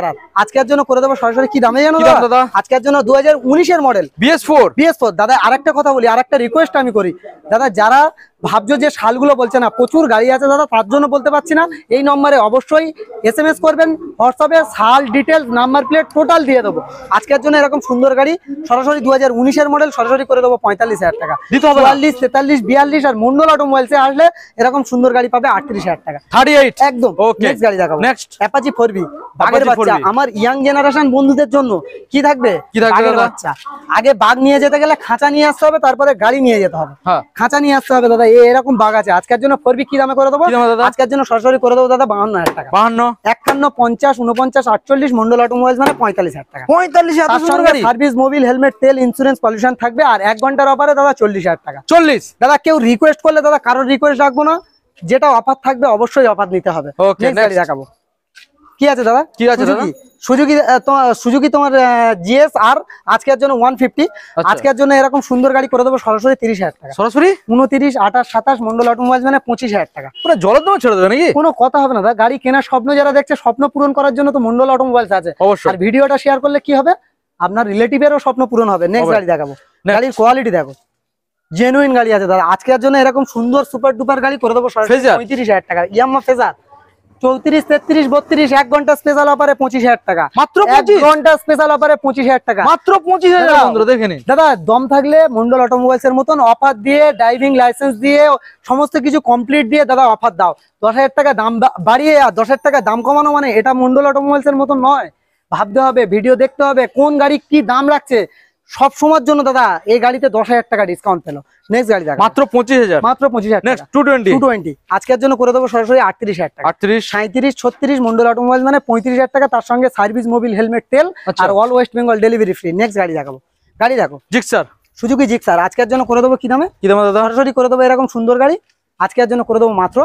RR আজকের জন্য করে দেবো সরাসরি। কি দামে জানো দাদা? আজকের জন্য 2019 এর মডেল BS4। দাদা আরেকটা কথা বলি, আরেকটা রিকোয়েস্ট আমি করি দাদা, যারা ভাবছো যে শালগুলো বলছে না, প্রচুর গাড়ি আছে দাদা, তার জন্য বলতে পারছি না, এই নম্বরে অবশ্যই SMS করবেন, হোয়াটসঅ্যাপে শাল ডিটেলস নাম্বার প্লেট টোটাল দিয়ে দেবো। আজকের জন্য এরকম সুন্দর গাড়ি সরাসরি 2019 এর মডেল সরাসরি করে দেবো 45,000 টাকা। 44, 43, 42 আর মন্ডল অটোমোবাইলসে আসলে এরকম সুন্দর গাড়ি পাবে 38,000 টাকা। 38 একদম। নেক্সট গাড়ি দেখাবো, নেক্সট অ্যাপাচি 4B বাগের বাচ্চা। আমার ইয়াং জেনারেশন বন্ধুদের জন্য কি থাকবে? বাগের বাচ্চা। আগে বাগ নিয়ে যেতে গেলে খাঁচা নিয়ে আসতে হবে, তারপরে গাড়ি নিয়ে যেতে হবে, খাঁচা নিয়ে আসতে হবে দাদা। এরকম বাগ আছে। আজকের জন্য 4B কি দামে করে দেবো? আজকের জন্য সরাসরি করে দেবো দাদা 52,000 টাকা। 52, 51, 50, 49, 48 মন্ডল অটোমোবাইলস মানে 45,000 টাকা। 45 সার্ভিস, মোবিল, হেলমেট, তেল, ইন্স্যুরেন্স, পলিউশন থাকবে। আর 1 ঘন্টার অফারে দাদা 40,000 টাকা। 40 দাদা কেউ রিকোয়েস্ট করলে দাদা কারোর রিকোয়েস্ট রাখবো না, যেটা অফার থাকবে অবশ্যই অফার নিতে হবে। দেখাবো কি আছে দাদা? কি আছে দাদা? সুজুকি তোমার GSR আজকের জন্য 150। আজকের জন্য এরকম সুন্দর গাড়ি করে দেবো সরাসরি 30,000 টাকা। সরাসরি 29, 28, 27 মন্ডল অটোমোবাইলস মানে 25,000 টাকা। পুরো জলের দামে ছেড়ে দেবে নাকি? কোনো কথা হবে না দাদা, গাড়ি কেনার স্বপ্ন যারা দেখছে, স্বপ্ন পূরণ করার জন্য তো মন্ডল অটোমোবাইলস আছে। আর ভিডিওটা শেয়ার করলে কি হবে? আপনার রিলেটিভেরও স্বপ্ন পূরণ হবে। নেক্সট গাড়ি দেখাবো, গাড়ির কোয়ালিটি দেখো, জেনুইন গাড়ি আছে দাদা। আজকের জন্য এরকম সুন্দর সুপার ডুপার গাড়ি করে দেবো সরাসরি 35,000 টাকা। ইয়ামাহা ফেজার 34, 33, 32 1 ঘন্টা স্পেশাল অফারে 25,000 টাকা। মাত্র 1 ঘন্টা স্পেশাল অফারে 25,000 টাকা। মাত্র 25,000 বন্ধুরা দেখে নিন। দাদা দম থাকলে মন্ডল অটোমোবাইলস এর মতন অফার দিয়ে, ড্রাইভিং লাইসেন্স দিয়ে, সমস্ত কিছু কমপ্লিট দিয়ে দাদা অফার দাও। 10,000 টাকা দাম বাড়িয়ে আর 10,000 টাকা দাম কমানো মানে এটা মন্ডল অটোমোবাইলস এর মতন নয়। ভাবতে হবে, ভিডিও দেখতে হবে, কোন গাড়ি কি দাম রাখছে। সব সময়ের জন্য দাদা এই গাড়িতে 10,000 টাকা ডিসকাউন্ট পেলো। নেক্সট গাড়ি দেখো, মাত্র 25,000। মাত্র 25,000। নেক্সট 220 আজকের জন্য করে দেবো সরাসরি 38,000 টাকা। 38, 37, 36 মন্ডল অটোমোবাইল মানে 35,000 টাকা। তার সঙ্গে সার্ভিস, মোবিল, হেলমেট, তেল আর all West Bengal delivery free. Next গাড়ি দেখাবো, গাড়ি দেখো জিক্সার, সুজুকি জিক্সার। আজকের জন্য করে দেবো কি দামে? কি দামে দাদা? সরাসরি করে দেবো এরকম সুন্দর গাড়ি আজকের জন্য করে দেবো মাত্র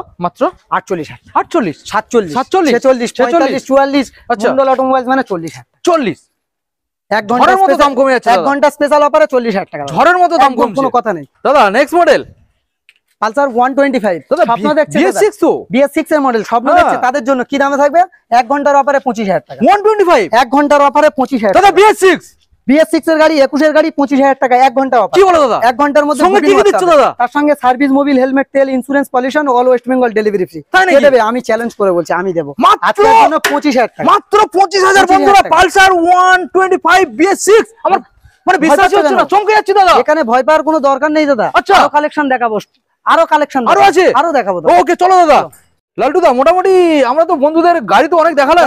48,000, 48, 47, 46, 46, 45, 44 মন্ডল অটোমোবাইল মানে 40,000, 40। 1 ঘন্টার মতো দাম কমে যাচ্ছে। 1 ঘন্টা স্পেশাল অফারে 40,000 টাকা। ঝড়ের মতো দাম কমছে, কোনো কথা নেই দাদা। নেক্সট মডেল পালসার 125 দাদা, স্বপ্ন দেখছে BS6 তো, BS6 এর মডেল স্বপ্ন দেখছে, তাদের জন্য কি দামে থাকবে? 1 ঘন্টার অফারে 25,000 টাকা। 125 1 ঘন্টার অফারে 25,000 দাদা। BS6 এর গাড়ি 21 এর গাড়ি 25,000 টাকা 1 ঘন্টা অফার। কি বলো দাদা? 1 ঘন্টার মধ্যে সঙ্গে কি দিচ্ছ দাদা? তার সঙ্গে সার্ভিস, মোবিল, হেলমেট, তেল, insurance, pollution, all West Bengal delivery free. কে দেবে? আমি চ্যালেঞ্জ করে বলছি, আমি দেব। আজকের জন্য 25,000 টাকা। মাত্র 25,000 বন্ধুরা, পালসার 125 BS6। আমার মানে বিশ্বাস হচ্ছে না, চমকে যাচ্ছি দাদা। এখানে ভয় পাওয়ার কোনো দরকার নেই দাদা। আরো কালেকশন দেখাবো, আরো কালেকশন আরো আছে, আরো দেখাবো। ওকে চলো দাদা। লালটুদা মোটামুটি আমরা তো বন্ধুদের গাড়ি তো অনেক দেখালাম,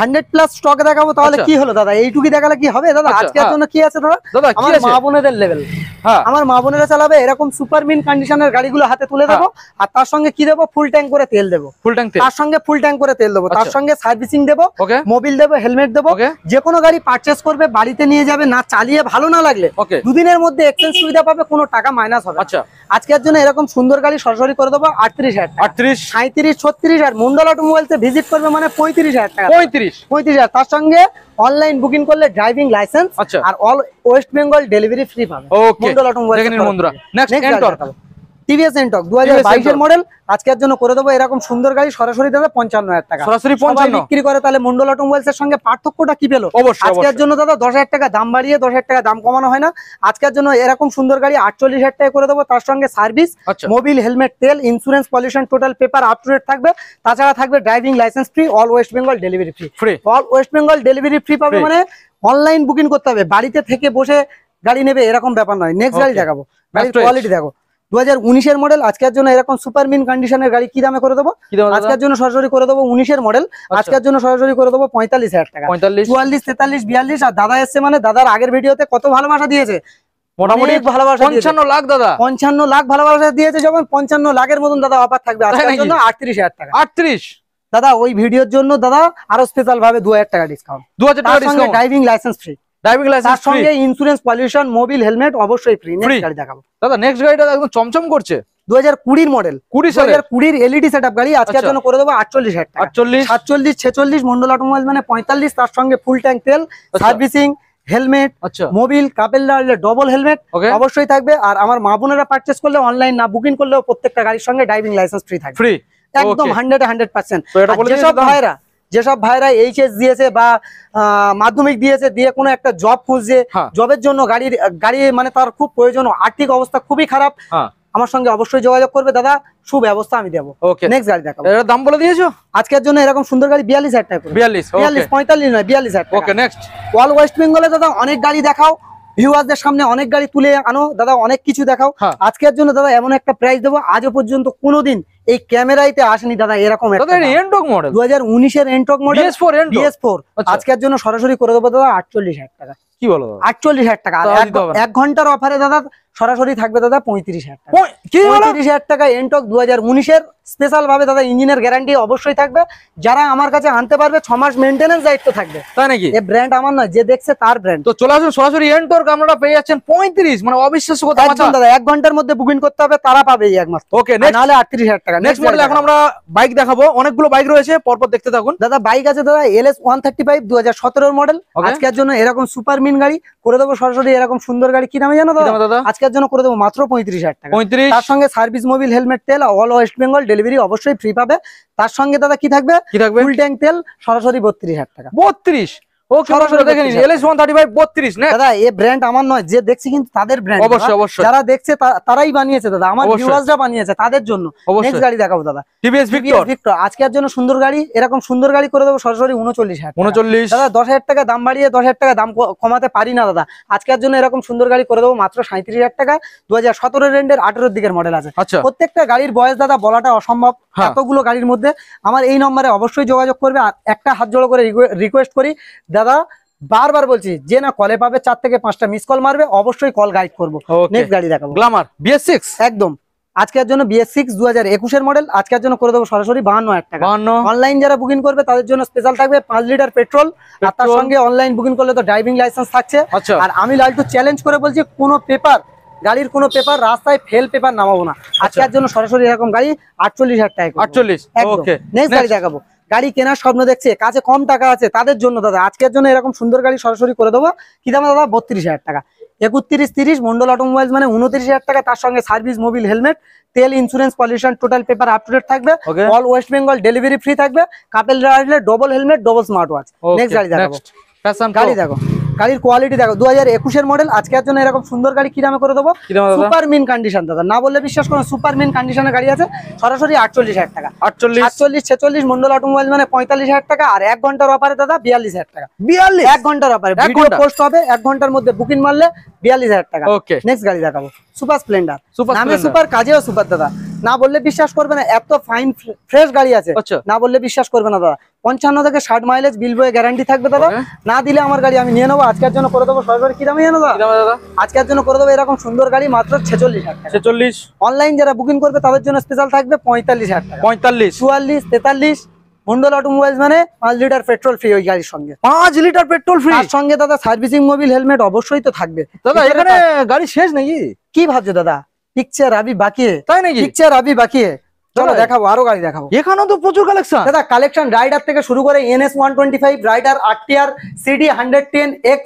100+ স্টক দেখাবো। তাহলে কি হলো দাদা? এইটুকুই দেখালে কি হবে দাদা? আজকের জন্য কি আছে দাদা? আমার মা বোনেদের লেভেল, আমার মা বোনেরা চালাবে এরকম সুপার মিন কন্ডিশনের গাড়িগুলো হাতে তুলে দেবো। আর তার সঙ্গে কি দেবো? ফুল ট্যাঙ্ক করে তেল দেবো। ফুল ট্যাঙ্ক, তার সঙ্গে ফুল ট্যাঙ্ক করে তেল দেবো। তার সঙ্গে সার্ভিসিং দেবো, মোবিল দেবো, হেলমেট দেবো। যে কোনো গাড়ি পারচেস করবে, বাড়িতে নিয়ে যাবে, না চালিয়ে ভালো না লাগলে 2 দিনের মধ্যে এক্সচেঞ্জ সুবিধা পাবে, কোনো টাকা মাইনাস হবে। আজকের জন্য এরকম সুন্দর গাড়ি সরাসরি করে দেবো 38,000 টাকা। 38, 37, 36 আর মন্ডল অটোমোবাইলসে ভিজিট করবে মানে 35,000 টাকা। 35,000 তার সঙ্গে অনলাইন বুকিং করলে ড্রাইভিং লাইসেন্স আর all West Bengal delivery free পাবে মন্ডল অটোমোবাইলস। দেখেন বন্ধুরা, নেক্সট এন্টর্ক টিভিএস এন্টর্ক 2022 এর মডেল আজকের জন্য করে দেবো এরকম সুন্দর গাড়ি সরাসরি দাদা 55,000 টাকা। সরাসরি 55 বিক্রি করে, তাহলে মন্ডল অটোমোবাইলস এর সঙ্গে পার্থক্যটা কি পেলো? আজকের জন্য দাদা 10,000 টাকা দাম বাড়িয়ে 10,000 টাকা দাম কমানো হয় না। আজকের জন্য এরকম সুন্দর গাড়ি 48,000 টাকা করে দেবো। তার সঙ্গে সার্ভিস, মোবিল, হেলমেট, তেল, insurance, pollution total paper up to date থাকবে। তাছাড়া থাকবে driving licence free, all West Bengal delivery free. All West Bengal delivery free পাবে মানে অনলাইন বুকিং করতে হবে, বাড়িতে থেকে বসে গাড়ি নেবে এরকম ব্যাপার নয়। নেক্সট গাড়ি দেখাবো, গাড়ির কোয়ালিটি দেখো 2019 এর মডেল। আজকের জন্য এরকম সুপার মিন কন্ডিশনের গাড়ি কি দামে করে দেবো? আজকের জন্য সরাসরি করে দেবো 19 এর মডেল। আজকের জন্য সরাসরি করে দেবো 45,000 টাকা। 44, 43, 42 আর দাদা এসছে মানে দাদার আগের ভিডিওতে কত ভালোবাসা দিয়েছে, মোটামুটি ভালোবাসা 55 লাখ দাদা, 55 লাখ ভালোবাসা দিয়েছে। যখন 55 লাখের মতন দাদা অফার থাকবে আজকের জন্য 38,000 টাকা। 38 দাদা, ওই ভিডিওর জন্য দাদা আরো স্পেশাল ভাবে 2,000 টাকা ডিসকাউন্ট। 2,000 টাকা discount, driving licence free. Driving licence সঙ্গে ইন্স্যুরেন্স, পলিউশন, মোবিল, হেলমেট অবশ্যই ফ্রি। নেক্সট গাড়ি দেখাবো দাদা। নেক্সট গাড়িটা একদম চমচম করছে, 2020 মডেল, 2020 এলইডি সেটআপ গাড়ি আজকের জন্য করে দেবো 48,000 টাকা। 47, 46 মন্ডল অটোমোবাইল মানে 45, তার সঙ্গে ফুল ট্যাঙ্ক তেল, servicing, helmet, Mobil, couple double helmet অবশ্যই থাকবে। আর আমার মা বোনেরা পারচেস করলে অনলাইন না বুকিং করলেও প্রত্যেকটা গাড়ির সঙ্গে ড্রাইভিং লাইসেন্স ফ্রি থাকবে, ফ্রি একদম 100%। যেসব ভাইরা এইচএস দিয়েছে বা মাধ্যমিক দিয়েছে, দিয়ে কোনো একটা জব খুঁজছে, জবের জন্য গাড়ি মানে তার খুব প্রয়োজন, আর্থিক অবস্থা খুবই খারাপ, আমার সঙ্গে অবশ্যই যোগাযোগ করবে দাদা, সুব্যবস্থা আমি দেবো। নেক্সট গাড়ি দেখাবো। এর দাম বলে দিয়েছো আজকের জন্য, এরকম সুন্দর গাড়ি 42,000 টাকা, 42, 45 নয় 42,000 টাকা। Okay next. অল ওয়েস্ট বেঙ্গলে দাদা অনেক গাড়ি দেখাও, ভিউয়ারদের সামনে অনেক গাড়ি তুলে আনো দাদা, অনেক কিছু দেখাও। আজকের জন্য দাদা এমন একটা প্রাইস দেবো, আজও পর্যন্ত কোনোদিন এই ক্যামেরাইতে আসেনি দাদা এরকম একটা এন্টক মডেল, 2019 এর এন্টক মডেল BS4। আজকের জন্য সরাসরি করে দেবো দাদা 48,000 টাকা। কি বলো 48,000 টাকা। আর 1 ঘন্টার অফারে দাদা সরাসরি থাকবে দাদা 35,000 টাকা। 35,000 টাকা এন্টক 2019 এর স্পেশাল ভাবে দাদা, ইঞ্জিনের গ্যারান্টি অবশ্যই থাকবে, যারা আমার কাছে আনতে পারবে 6 মাস মেইনটেনেন্স দায়িত্ব থাকবে। তাই নাকি? এই ব্র্যান্ড আমার নয়, যে দেখছে তার ব্র্যান্ড। তো চলে আসুন সরাসরি এন্টক, আপনারা পেয়ে যাচ্ছেন 35, মানে অবিশ্বাস্য কথা দাদা। 1 ঘন্টার মধ্যে বুকিং করতে হবে, তারা পাবে এই একমাত্র। ওকে নাহলে 38,000 টাকা। নেক্সট মডেল এখন আমরা বাইক দেখাবো, অনেকগুলো বাইক রয়েছে, পরপর দেখতে থাকুন দাদা। বাইক আছে দাদা LS 135 2017 মডেল। আজকের জন্য এরকম সুপার মিন গাড়ি করে দেবো সরাসরি, এরকম সুন্দর গাড়ি কি নামে জানো দাদা? আজকের জন্য করে দেবো মাত্র 35,000 টাকা। তার সঙ্গে সার্ভিস, মোবিল, হেলমেট, তেল, অল ওয়েস্ট বেঙ্গল ডেলিভারি অবশ্যই ফ্রি পাবে। তার সঙ্গে দাদা কি থাকবে? ফুল ট্যাঙ্ক তেল সরাসরি 32,000 টাকা। 32? দাদা এই ব্র্যান্ড আমার নয়, যে দেখছি কিন্তু তাদের ব্র্যান্ড, যারা দেখছে তারাই বানিয়েছে দাদা, আমার ভিউয়ার্সরা বানিয়েছে তাদের জন্য। নেক্সট গাড়ি দেখাবো দাদা, টিভিএস ভিক্টর। আজকের জন্য সুন্দর গাড়ি, এরকম সুন্দর গাড়ি করে দেবো সরাসরি 39,000 দাদা। 10,000 টাকা দাম বাড়িয়ে 10,000 টাকা দাম কমাতে পারি না দাদা। আজকের জন্য এরকম সুন্দর গাড়ি করে দেবো মাত্র 37,000 টাকা। 2017 রেন্ডের 18 দিকের মডেল আছে। প্রত্যেকটা গাড়ির বয়স দাদা বলাটা অসম্ভব, এতগুলো গাড়ির মধ্যে। আমার এই নম্বরে অবশ্যই যোগাযোগ করবে। আর একটা হাত জোড়ো করে রিকোয়েস্ট করি দাদা, বারবার বলছি, যে না কলে পাবে 4 থেকে 5টা মিস কল মারবে, অবশ্যই কল গাইড করবো। নেক্সট গাড়ি দেখাবো, গ্ল্যামার BS6 একদম। আজকের জন্য BS6 2021 এর মডেল, আজকের জন্য করে দেবো সরাসরি 52,000 টাকা। অনলাইন যারা বুকিং করবে তাদের জন্য স্পেশাল থাকবে 5 লিটার পেট্রোল, আর তার সঙ্গে অনলাইন বুকিং করলে তো ড্রাইভিং লাইসেন্স থাকছে। আর আমি লালটু চ্যালেঞ্জ করে বলছি, কোনো পেপার, গাড়ির কোনো পেপার, রাস্তায় ফেল পেপার নামাবো না। আজকের জন্য সরাসরি এরকম গাড়ি 48,000 টাকা। 48। নেক্সট গাড়ি দেখাবো, গাড়ি কেনার স্বপ্ন দেখছে, কাছে কম টাকা আছে, তাদের জন্য দাদা আজকের জন্য এরকম সুন্দর গাড়ি সরাসরি করে দেবো। কি দাম দাদা? 32,000 টাকা। 31, 30 মন্ডল অটোমোবাইলস মানে 29,000 টাকা। তার সঙ্গে সার্ভিস, মোবিল, হেলমেট, তেল, insurance, pollution, total paper up to date থাকবে। All West Bengal delivery free থাকবে। Couple rider, double helmet, double smart watch. Next গাড়ি দেখাবো, গাড়ি দেখো, গাড়ির কোয়ালিটি দেখো, 2021 এর মডেল। আজকের জন্য এরকম সুন্দর গাড়ি কি দামে করে দেবো? সুপার মিন কন্ডিশন দাদা, না বললে বিশ্বাস করুন, সুপার মিন কন্ডিশনের গাড়ি আছে সরাসরি 48,000 টাকা। 48, 46 মন্ডল অটোমোবাইল মানে 45,000 টাকা। আর 1 ঘন্টার অফারে দাদা 42,000 টাকা। 1 ঘন্টার অফারে ভিডিও পোস্ট হবে, 1 ঘন্টার মধ্যে বুকিং মারলে 42,000 টাকা। নেক্সট গাড়ি দেখাবো, সুপার স্প্লেন্ডার। নামে সুপার, কাজেও সুপার দাদা, না বললে বিশ্বাস করবে না, এত ফাইন ফ্রেশ গাড়ি আছে, না বললে বিশ্বাস করবে না দাদা। 55 থেকে 60 মাইলেজ বিল বয়ে গ্যারান্টি থাকবে দাদা। না দিলে আমার গাড়ি আমি নিয়ে নেবো। আজকের জন্য করে দেবো সরাসরি কি দামে জানো দাদা? আজকের জন্য করে দেবো এরকম সুন্দর গাড়ি মাত্র 46,000 টাকা। 46। অনলাইন যারা বুকিং করবে তাদের জন্য স্পেশাল থাকবে 45,000 টাকা। 45, 44, 43 মন্ডল অটোমোবাইলস মানে 5 লিটার পেট্রোল ফ্রি ওই গাড়ির সঙ্গে। 5 লিটার পেট্রোল ফ্রি, তার সঙ্গে দাদা সার্ভিসিং, মোবিল, হেলমেট অবশ্যই তো থাকবে দাদা। এখানে গাড়ি শেষ নাকি? কি ভাবছো দাদা? পিকচার আবি বাকি, তাই নাকি? পিকচার আবি বাকি। চলো দেখাবো, আরো গাড়ি দেখাবো। এখানেও তো প্রচুর কালেকশন দাদা। কালেকশন রাইডার থেকে শুরু করে NS 125 rider, RTR, CD 110X,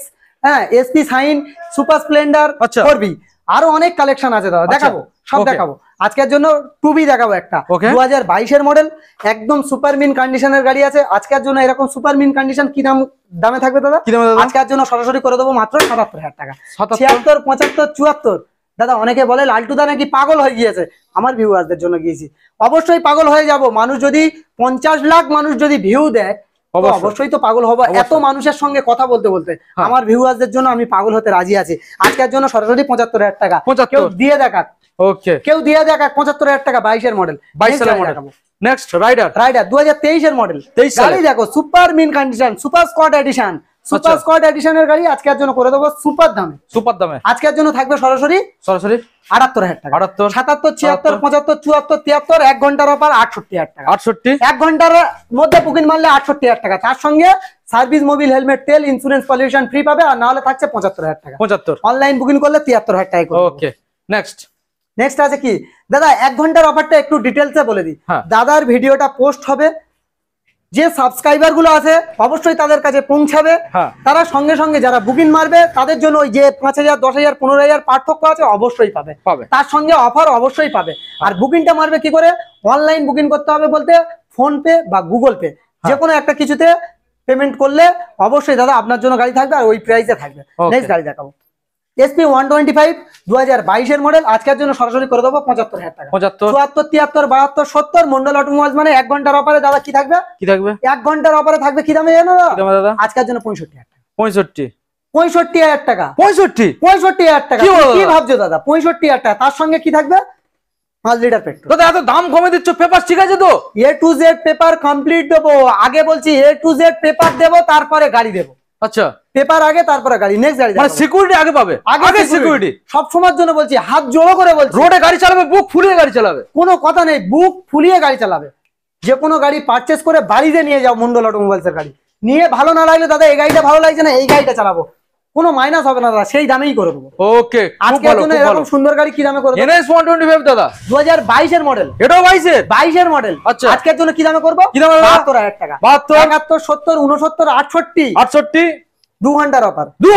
হ্যাঁ, SP shine, super Splendor, 4B, আরো অনেক কালেকশন আছে দাদা। দেখাবো, সব দেখাবো। আজকের জন্য 2B দেখাবো একটা, 2022 এর মডেল, একদম সুপার মিন কন্ডিশনের গাড়ি আছে। আজকের জন্য এরকম সুপার মিন কন্ডিশন কি দামে থাকবে দাদা? আজকের জন্য সরাসরি করে দেবো মাত্র 77,000 টাকা। 76, 75, 74 দাদা। অনেকে বলে লালটুদা নাকি পাগল হয়ে গিয়েছে, আমার ভিউয়ারদের জন্য গিয়েছি। অবশ্যই পাগল হয়ে যাব। মানুষ যদি 50 লাখ মানুষ যদি ভিউ দেয়, অবশ্যই তো পাগল হবো। এত মানুষের সঙ্গে কথা বলতে বলতে আমার ভিউয়ারদের জন্য আমি পাগল হতে রাজি আছি। আজকের জন্য সরাসরি 75,000 টাকা। কেউ দিয়ে দেখাক, কেউ দিয়ে দেখাক 75,000 টাকা। 22 এর মডেল, 22 সালের মডেল। নেক্সট রাইডার, 2023 এর মডেল। গাড়ি দেখো, super mint condition, super squad edition. Super squad এডিশনের গাড়ি আজকের জন্য করে দেবো সুপার দামে। সুপার দামে আজকের জন্য থাকবে সরাসরি 78,000 টাকা। 78, 77, 76, 75, 74, 73। 1 ঘন্টার অফার 68,000 টাকা। 68, 1 ঘন্টার মধ্যে বুকিং মারলে 68,000 টাকা। তার সঙ্গে সার্ভিস, মোবিল, হেলমেট, তেল, ইন্স্যুরেন্স, পলিউশন ফ্রি পাবে। আর না হলে থাকছে 75,000 টাকা। 75। অনলাইন বুকিং করলে 73,000 টাকা। ওকে, নেক্সট নেক্সট আছে কি দাদা 1 ঘন্টার অফারটা একটু ডিটেলসে বলে দিই। দাদার ভিডিওটা পোস্ট হবে, যে সাবস্ক্রাইবার গুলো আছে অবশ্যই তাদের কাছে পৌঁছাবে, তারা সঙ্গে সঙ্গে যারা বুকিং মারবে তাদের জন্য ওই যে 5,000 10,000 15,000 পার্থক্য আছে অবশ্যই পাবে, তার সঙ্গে অফার অবশ্যই পাবে। আর বুকিংটা মারবে কি করে, অনলাইন বুকিং করতে হবে বলতে ফোন পে বা গুগল পে যে কোনো একটা কিছুতে পেমেন্ট করলে অবশ্যই দাদা আপনার জন্য গাড়ি থাকবে আর ওই প্রাইসে থাকবে। নেক্সট গাড়ি দেখাবো SP 125 2022 এর মডেল, আজকের জন্য সরাসরি করে দেবো 75,000 টাকা। 75 74 73 72 70 মন্ডল অটোমোবাইলস মানে 1 ঘন্টার অফারে দাদা কি থাকবে, 1 ঘন্টার অফারে থাকবে কি দামে জানো দাদা, আজকের জন্য 65,000 টাকা। 65,000 টাকা 65,000 টাকা কি ভাবছো দাদা, 65,000 টাকা, তার সঙ্গে কি থাকবে 5 লিটার পেট্রোল। দাদা এত দাম কমে দিচ্ছ, পেপার ঠিক আছে তো? A to Z paper complete দেবো, আগে বলছি A to Z পেপার দেবো তারপরে গাড়ি দেবো। আচ্ছা পেপার আগে তারপরে গাড়ি। নেক্সট গাড়ি মানে সিকিউরিটি আগে পাবে, আগে সিকিউরিটি সব সময়ের জন্য বলছি, হাত জোড়ো করে বলছি, রোডে গাড়ি চালাবে বুক ফুলিয়ে গাড়ি চালাবে, কোনো কথা নেই, বুক ফুলিয়ে গাড়ি চালাবে। যে কোনো গাড়ি পারচেস করে বাড়িতে নিয়ে যাও মন্ডল অটোমোবাইলস এর গাড়ি নিয়ে, ভালো না লাগলে দাদা এই গাড়িটা ভালো লাগছে না এই গাড়িটা চালাবো, কোনো মাইনাস হবে না দাদা, সেই দামেই করে দেবো। ওকে আজকের জন্য এরকম সুন্দর গাড়ি কি দামে করে দেবো, NS 125 দাদা 2022 এর মডেল, এটাও 22 এর মডেল। আচ্ছা আজকের জন্য কি দামে করবো, 72,000 টাকা। 72 71 69 68 2 ঘন্টার অফার, 2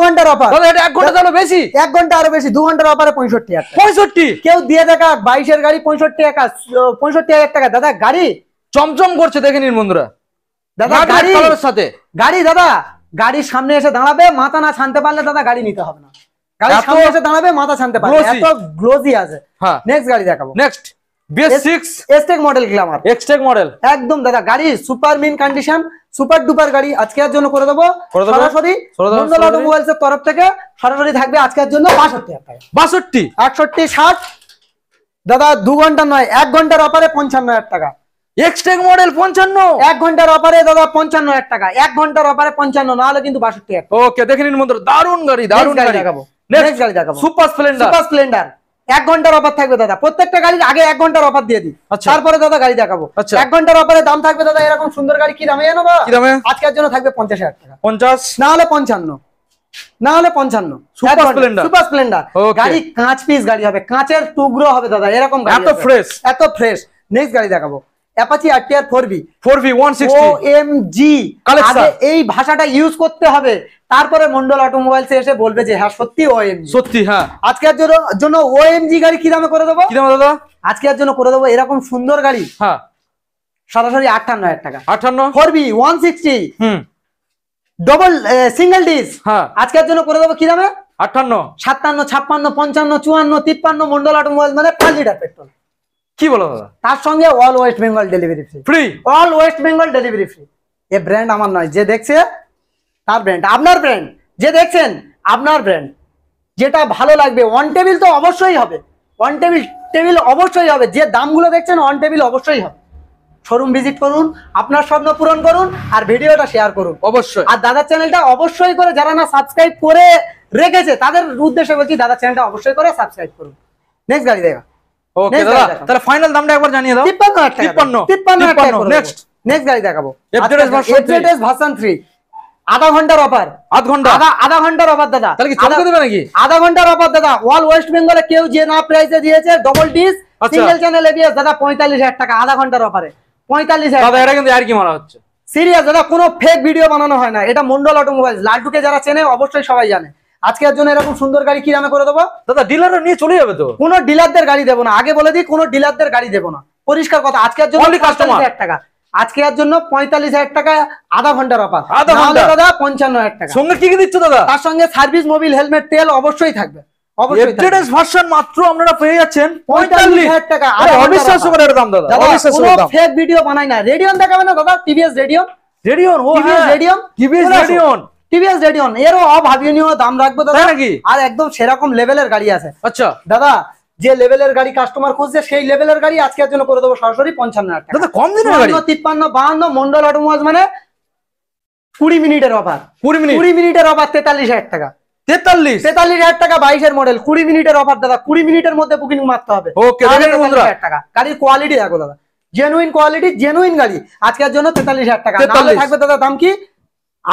ঘন্টার অফার দাদা, এটা 1 ঘন্টা তাহলে বেশি, 1 ঘন্টা আরো বেশি, 2 ঘন্টার অফারে 65,000 টাকা। 65 কেউ দিয়ে দেখা 22 এর গাড়ি 65,000 টাকা দাদা, গাড়ি চমচম করছে দেখে নিন বন্ধুরা দাদা, গাড়ি কালারের সাথে গাড়ি দাদা, গাড়ির সামনে এসে দাঁড়াবে, মাথা না ছানতে পারলে দাদা গাড়ি নিতে হবে না, গাড়ির সামনে এসে দাঁড়াবে মাথা ছানতে পারবে, এত গ্লোজি আছে। নেক্সট গাড়ি দেখাবো, next BS6 Xtec model Glamour, Xtec model একদম দাদা গাড়ি super mint condition, super duper গাড়ি, আজকের জন্য করে দেবো সরাসরি মন্ডল অটোমোবাইলস এর তরফ থেকে সরাসরি থাকবে আজকের জন্য 62,000 টাকা। 62 61 60 দাদা 2 ঘন্টা নয় 1 ঘন্টার অফারে 55,000 টাকা। এক্সটেক মডেল 55, 1 ঘন্টার অফারে দাদা 55,000 টাকা, 1 ঘন্টার অফারে 55, না হলে কিন্তু 62,000 টাকা। ওকে দেখে নিন বন্ধুরা, দারুন গাড়ি, দারুন গাড়ি দেখাবো। নেক্সট গাড়ি দেখাবো সুপার স্প্লেন্ডার 1 ঘন্টার অফার থাকবে দাদা, প্রত্যেকটা গাড়ির আগে 1 ঘন্টার অফার দিয়ে দিই, তারপরে দাদা গাড়ি দেখাবো। 1 ঘন্টার অফারে দাম থাকবে দাদা এরকম সুন্দর গাড়ি কি দামে জানো বাবা, কি দামে আজকের জন্য থাকবে 50,000 টাকা, 50 না হলে 55, না হলে 55 সুপার স্প্লেন্ডার গাড়ি, কাঁচ পিস গাড়ি হবে, কাঁচের টুকরো হবে দাদা, এরকম গাড়ি এত ফ্রেশ, এত ফ্রেশ। নেক্সট গাড়ি দেখাবো অ্যাপাচি RTR 4V 160 OMG, আগে এই ভাষাটা ইউজ করতে হবে, তারপরে মন্ডল অটোমোবাইলস এসে বলবে যে হ্যাঁ সত্যি OMG, সত্যি। হ্যাঁ আজকের জন্য OMG গাড়ি কি দামে করে দেবো, কি দামে দাদা, আজকের জন্য করে দেবো এরকম সুন্দর গাড়ি হ্যাঁ সরাসরি 58,000 টাকা। 58 4V 160 ডবল সিঙ্গেল ডিস, হ্যাঁ আজকের জন্য করে দেবো কি দামে 58 57 56 55 54 53 মন্ডল অটোমোবাইলস মানে 5 লিটার পেট্রোল। কি বলো দাদা, তার সঙ্গে all West Bengal delivery free, all West Bengal delivery free. এই ব্র্যান্ড আমার নয়, যে দেখছে তার ব্র্যান্ড, আপনার ব্র্যান্ড, যে দেখছেন আপনার ব্র্যান্ড, যেটা ভালো লাগবে। অন টেবিল তো অবশ্যই হবে, অন টেবিল অবশ্যই হবে, যে দামগুলো দেখছেন অন টেবিল অবশ্যই হবে। শোরুম ভিজিট করুন, আপনার স্বপ্ন পূরণ করুন, আর ভিডিওটা শেয়ার করুন অবশ্যই। আর দাদার চ্যানেলটা অবশ্যই করে, যারা না সাবস্ক্রাইব করে রেখেছে তাদের উদ্দেশ্যে বলছি দাদার চ্যানেলটা অবশ্যই করে সাবস্ক্রাইব করুন। নেক্সট গাড়ি দেখা। ওকে দাদা, তাহলে ফাইনাল দামটা একবার জানিয়ে দাও। 53,000 টাকা। নেক্সট গাড়ি দেখাবো FZS ভার্সন 3, আধা ঘন্টার অফার, আধা ঘন্টার অফার দাদা, তাহলে কি চমকে দেবে নাকি? আধা ঘন্টার অফার দাদা, অল ওয়েস্ট বেঙ্গলে কেউ যে না প্রাইসে দিয়েছে, double disc single channel ABS দাদা 45,000 টাকা, আধা ঘন্টার অফারে 45,000 দাদা। এটা কিন্তু আর কি মারা হচ্ছে, সিরিয়াস দাদা, কোনো ফেক ভিডিও বানানো হয় না, এটা মন্ডল অটোমোবাইলস। লাড্ডুকে যারা চেনে অবশ্যই সবাই জানে। আজকের জন্য এরকম সুন্দর গাড়ি কি দামে করে দেবো দাদা, ডিলাররা নিয়ে চলে যাবে তো? কোনো ডিলারদের গাড়ি দেবো না, আগে বলে দিই, কোনো ডিলারদের গাড়ি দেবো না, পরিষ্কার কথা। আজকের জন্য 45,000 টাকা, আজকের জন্য 45,000 টাকা, আধা ঘন্টার অফার, আধা ঘন্টা দাদা 55,000 টাকা। সঙ্গে কি কি দিচ্ছ দাদা? তার সঙ্গে সার্ভিস, মোবিল, হেলমেট, তেল অবশ্যই থাকবে। FZS ভার্সন মাত্র আপনারা পেয়ে যাচ্ছেন 45,000 টাকা। অবিশ্বাস্য করে এর দাম দাদা, অবিশ্বাস্য কোনো দাম। ফেক ভিডিও বানাই না। রেডিয়ন দেখাবে না দাদা, টিভিএস রেডিয়ন, ও হ্যাঁ টিভিএস রেডিয়ন, এরও অভাবনীয় দাম রাখবো দাদা নাকি? আর একদম সেরকম লেভেলের গাড়ি আছে। আচ্ছা দাদা, যে লেভেলের গাড়ি কাস্টমার খুঁজছে সেই লেভেলের গাড়ি আজকের জন্য করে দেবো সরাসরি 55,000 টাকা। দাদা কম দিনের গাড়ি, 53 52 মন্ডল অটোমোবাইলস মানে 20 মিনিটের অফার, 20 মিনিটের অফার 43,000 টাকা, 43,000 টাকা 22 এর মডেল, 20 মিনিটের অফার দাদা, 20 মিনিটের মধ্যে বুকিং মারতে হবে। ওকে দেখেন বন্ধুরা, 43,000 টাকা। গাড়ির কোয়ালিটি দেখো দাদা, জেনুইন কোয়ালিটি, জেনুইন গাড়ি, আজকের জন্য 43,000 টাকা। নাহলে থাকবে দাদা দাম কি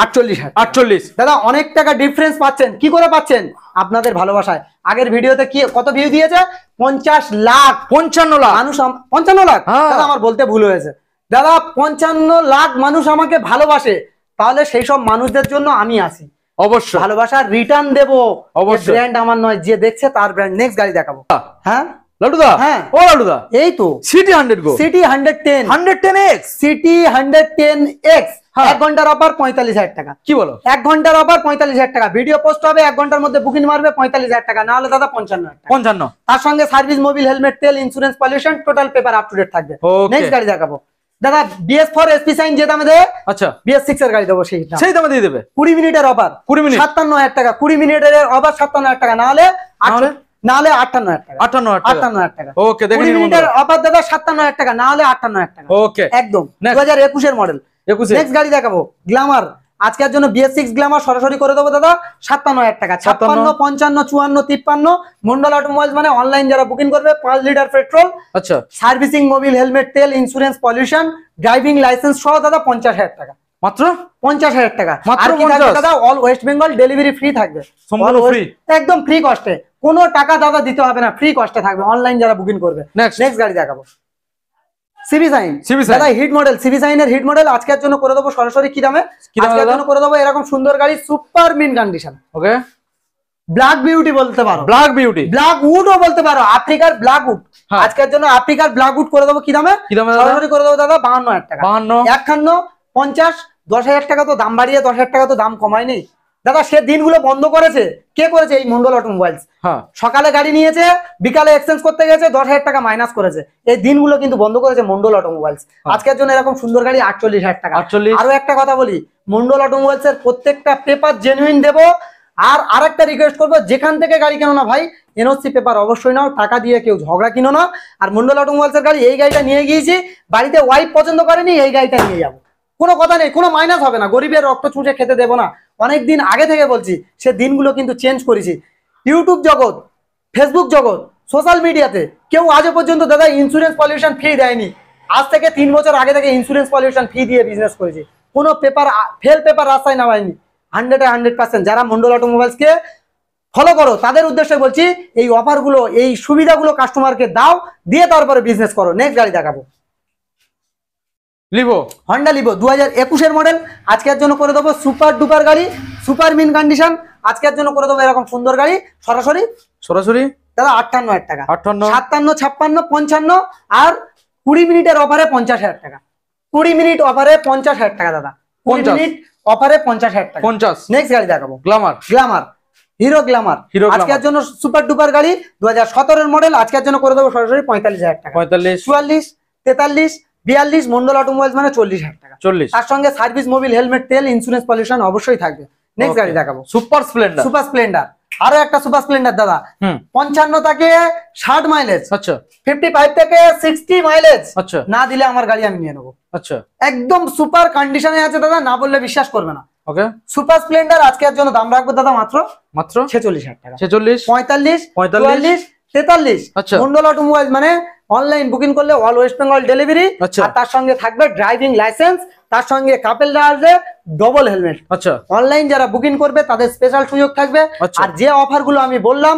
48,000। 48। দাদা অনেক টাকা ডিফারেন্স পাচ্ছেন, কি করে পাচ্ছেন? আপনাদের ভালোবাসায়। আগের ভিডিওতে কি কত ভিউ দিয়েছে? 50 লাখ। 55 লাখ মানুষ 55 লাখ। হ্যাঁ। দাদা আমার বলতে ভুল হয়েছে। দাদা 55 লাখ মানুষ আমাকে ভালোবাসে, তাহলে সেই সব মানুষদের জন্য আমি আসি, অবশ্যই ভালোবাসার রিটার্ন দেবো। অবশ্যই। ব্র্যান্ড আমার নয়, যে দেখছে তার ব্র্যান্ড। নেক্সট গাড়ি দেখাবো। হ্যাঁ লালটুদা, হ্যাঁ। ও লালটুদা, এই তো সিটি 100 গো, সিটি 110, 110X, সিটি 110X। হ্যাঁ। 1 ঘন্টার অফার 45,000 টাকা। কি বলো? 1 ঘন্টার অফার 45,000 টাকা। ভিডিও পোস্ট হবে, 1 ঘন্টার মধ্যে বুকিং মারবে 45,000 টাকা, না হলে দাদা 55,000 টাকা। 55। তার সঙ্গে সার্ভিস, মোবিল, হেলমেট, তেল, insurance, pollution, total paper up to date থাকবে। Okay. নেক্সট গাড়ি দেখাবো। দাদা BS4 SP সাইন যে দামে দেয়, আচ্ছা, BS6 এর গাড়ি দেবো সেই দাম। সেই দামে দিয়ে দেবে। 20 মিনিটের অফার 20 মিনিট 57,000 টাকা। 20 মিনিটের অফার 57,000 টাকা, না হলে 58,000 টাকা। 58,000 টাকা। ওকে, দেখে 20 নিন মিনিটের অফার দাদা 57,000 টাকা, না হলে 58,000 টাকা। ওকে, একদম Next. 2021 এর মডেল। 21। নেক্সট গাড়ি দেখাবো গ্ল্যামার। আজকের জন্য BS6 গ্ল্যামার সরাসরি করে দেবো দাদা 57,000 টাকা। 56, 55, 54, 53। মন্ডল অটোমোবাইলস মানে অনলাইন যারা বুকিং করবে 5 লিটার পেট্রোল, আচ্ছা, সার্ভিসিং, মোবিল, হেলমেট, তেল, ইন্স্যুরেন্স, পলিউশন, ড্রাইভিং লাইসেন্স সহ দাদা 50,000 টাকা। মাত্র 50,000 টাকা। মাত্র আর কি থাকবে 50? দাদা? All West Bengal delivery free থাকবে। সম্পূর্ণ All West- free? একদম ফ্রি কস্টে, কোনো টাকা দাদা দিতে হবে না, ফ্রি কস্টে থাকবে অনলাইন যারা বুকিং করবে। Next. নেক্সট গাড়ি দেখাবো সিবি সাইন। CB Sign। দাদা হিট মডেল, সিবি সাইনের হিট মডেল আজকের জন্য করে দেবো সরাসরি কি দামে? কি দামে আজকের দাদা? জন্য করে দেবো এরকম সুন্দর গাড়ি, সুপার মিন কন্ডিশন, ওকে, ব্ল্যাক বিউটি বলতে পারো, ব্ল্যাক বিউটি, ব্ল্যাক উডও বলতে পারো, আফ্রিকার ব্ল্যাক উড। হ্যাঁ। আজকের জন্য আফ্রিকার ব্ল্যাক উড করে দেবো কি দামে? কি দামে দাদা? সরাসরি করে দেবো দাদা 52,000 টাকা। 52, 51, 50, 10,000 টাকা তো দাম বাড়িয়ে 10,000 টাকা তো দাম কমায় নেই দাদা। সে দিনগুলো বন্ধ করেছে, কে করেছে? এই মন্ডল অটোমোবাইলস। হ্যাঁ, সকালে গাড়ি নিয়েছে, বিকালে এক্সচেঞ্জ করতে গেছে, 10,000 টাকা মাইনাস করেছে। এই দিনগুলো কিন্তু বন্ধ করেছে মন্ডল অটোমোবাইলস। আজকের জন্য এরকম সুন্দর গাড়ি 48,000 টাকা। 48। আরো একটা কথা বলি, মন্ডল অটোমোবাইলস এর প্রত্যেকটা পেপার জেনুইন দেবো। আর আরেকটা রিকোয়েস্ট করবো, যেখান থেকে গাড়ি কেনো না ভাই, এনওসি পেপার অবশ্যই নাও, টাকা দিয়ে কেউ ঝগড়া কিনো না। আর মন্ডল অটোমোবাইলস এর গাড়ি, এই গাড়িটা নিয়ে গিয়েছি, বাড়িতে ওয়াইফ পছন্দ করেনি, এই গাড়িটা নিয়ে যাবো, কোনো কথা নেই, কোনো মাইনাস হবে না। গরিবের রক্ত চুষে খেতে দেবো না, অনেকদিন আগে থেকে বলছি। সে দিনগুলো কিন্তু চেঞ্জ করেছি। ইউটিউব জগৎ, ফেসবুক জগৎ, সোশ্যাল মিডিয়াতে কেউ আজও পর্যন্ত দাদা ইন্স্যুরেন্স পলিউশন ফি দেয়নি। আজ থেকে 3 বছর আগে থেকে ইন্স্যুরেন্স পলিউশন ফি দিয়ে বিজনেস করেছি। কোনো পেপার, ফেল পেপার রাস্তায় নামায়নি। 100% যারা মন্ডল অটোমোবাইলসকে ফলো করো তাদের উদ্দেশ্যে বলছি, এই অফারগুলো, এই সুবিধাগুলো কাস্টমারকে দাও, দিয়ে তারপরে বিজনেস করো। নেক্সট গাড়ি দেখাবো লিভো, হন্ডা লিভো 2021 এর মডেল। আজকের জন্য করে দেবো সুপার ডুপার গাড়ি, সুপার মিন কন্ডিশন। আজকের জন্য করে দেবো এরকম সুন্দর গাড়ি সরাসরি সরাসরি দাদা 58,000 টাকা। 58, 57, 56, 55 আর 20 মিনিটের অফারে 50,000 টাকা। 20 মিনিট অফারে 50,000 টাকা দাদা। 20 50 মিনিট অফারে 50,000 টাকা। 50। নেক্সট গাড়ি দেখাবো Glamour, Glamour, hero Glamour. Hero Glamour. আজকের জন্য সুপার ডুপার গাড়ি 2017 এর মডেল। আজকের জন্য করে দেবো সরাসরি 45,000 টাকা। 45, 44, 43, 42। মন্ডল অটোমোবাইলস মানে 40,000 টাকা। 40। তার সঙ্গে সার্ভিস, মোবিল, হেলমেট, তেল, ইন্স্যুরেন্স, পলিউশন অবশ্যই থাকবে। নেক্সট গাড়ি দেখাবো সুপার স্প্লেন্ডার, সুপার স্প্লেন্ডার। আরো একটা সুপার স্প্লেন্ডার দাদা, 55 থেকে 60 মাইলেজ, আচ্ছা 55 থেকে 60 মাইলেজ। আচ্ছা না দিলে আমার গাড়ি আমি নিয়ে নেবো। আচ্ছা, একদম সুপার কন্ডিশনে আছে দাদা, না বললে বিশ্বাস করবে না। ওকে, সুপার স্প্লেন্ডার আজকের জন্য দাম রাখবো দাদা মাত্র মাত্র 46,000 টাকা। 46, 45, 45, 43। আচ্ছা। মন্ডল অটোমোবাইল মানে অনলাইন বুকিং করলে অল ওয়েস্ট বেঙ্গল ডেলিভারি। আচ্ছা। আর তার সঙ্গে থাকবে ড্রাইভিং লাইসেন্স, তার সঙ্গে কাপেল আসবে, ডবল হেলমেট। আচ্ছা অনলাইন যারা বুকিং করবে তাদের স্পেশাল সুযোগ থাকবে। আচ্ছা। আর যে অফার গুলো আমি বললাম,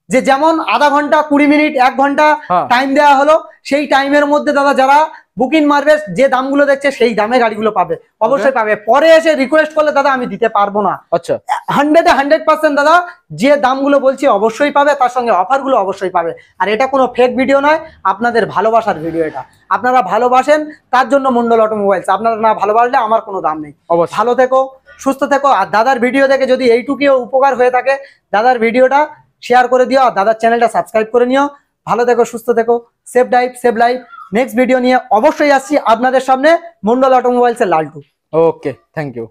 যে যেমন আধা ঘন্টা, 20 মিনিট, 1 ঘন্টা হ্যাঁ। টাইম দেওয়া হলো, সেই টাইমের মধ্যে দাদা যারা বুকিং মারবে, যে দামগুলো দেখছে সেই দামে গাড়িগুলো পাবে, অবশ্যই পাবে। পরে এসে রিকোয়েস্ট করলে দাদা আমি দিতে পারবো না। আচ্ছা 100% দাদা যে দামগুলো বলছি অবশ্যই পাবে, তার সঙ্গে অফার গুলো অবশ্যই পাবে। আর এটা কোনো ফেক ভিডিও নয়, আপনাদের ভালোবাসার ভিডিও। এটা আপনারা ভালোবাসেন তার জন্য মন্ডল অটোমোবাইলস। আপনারা না ভালোবাসলে আমার কোনো দাম নেই। অবশ্যই। ভালো থেকো, সুস্থ থেকো। আর দাদার ভিডিও দেখে যদি এইটুকুও উপকার হয়ে থাকে, দাদার ভিডিওটা শেয়ার করে দিও, আর দাদার চ্যানেলটা সাবস্ক্রাইব করে নিও। ভালো থেকো, সুস্থ থেকো, save life save life. Next video নিয়ে অবশ্যই আসছি আপনাদের সামনে, মন্ডল অটোমোবাইলস এর লালটু। ওকে, থ্যাংক ইউ।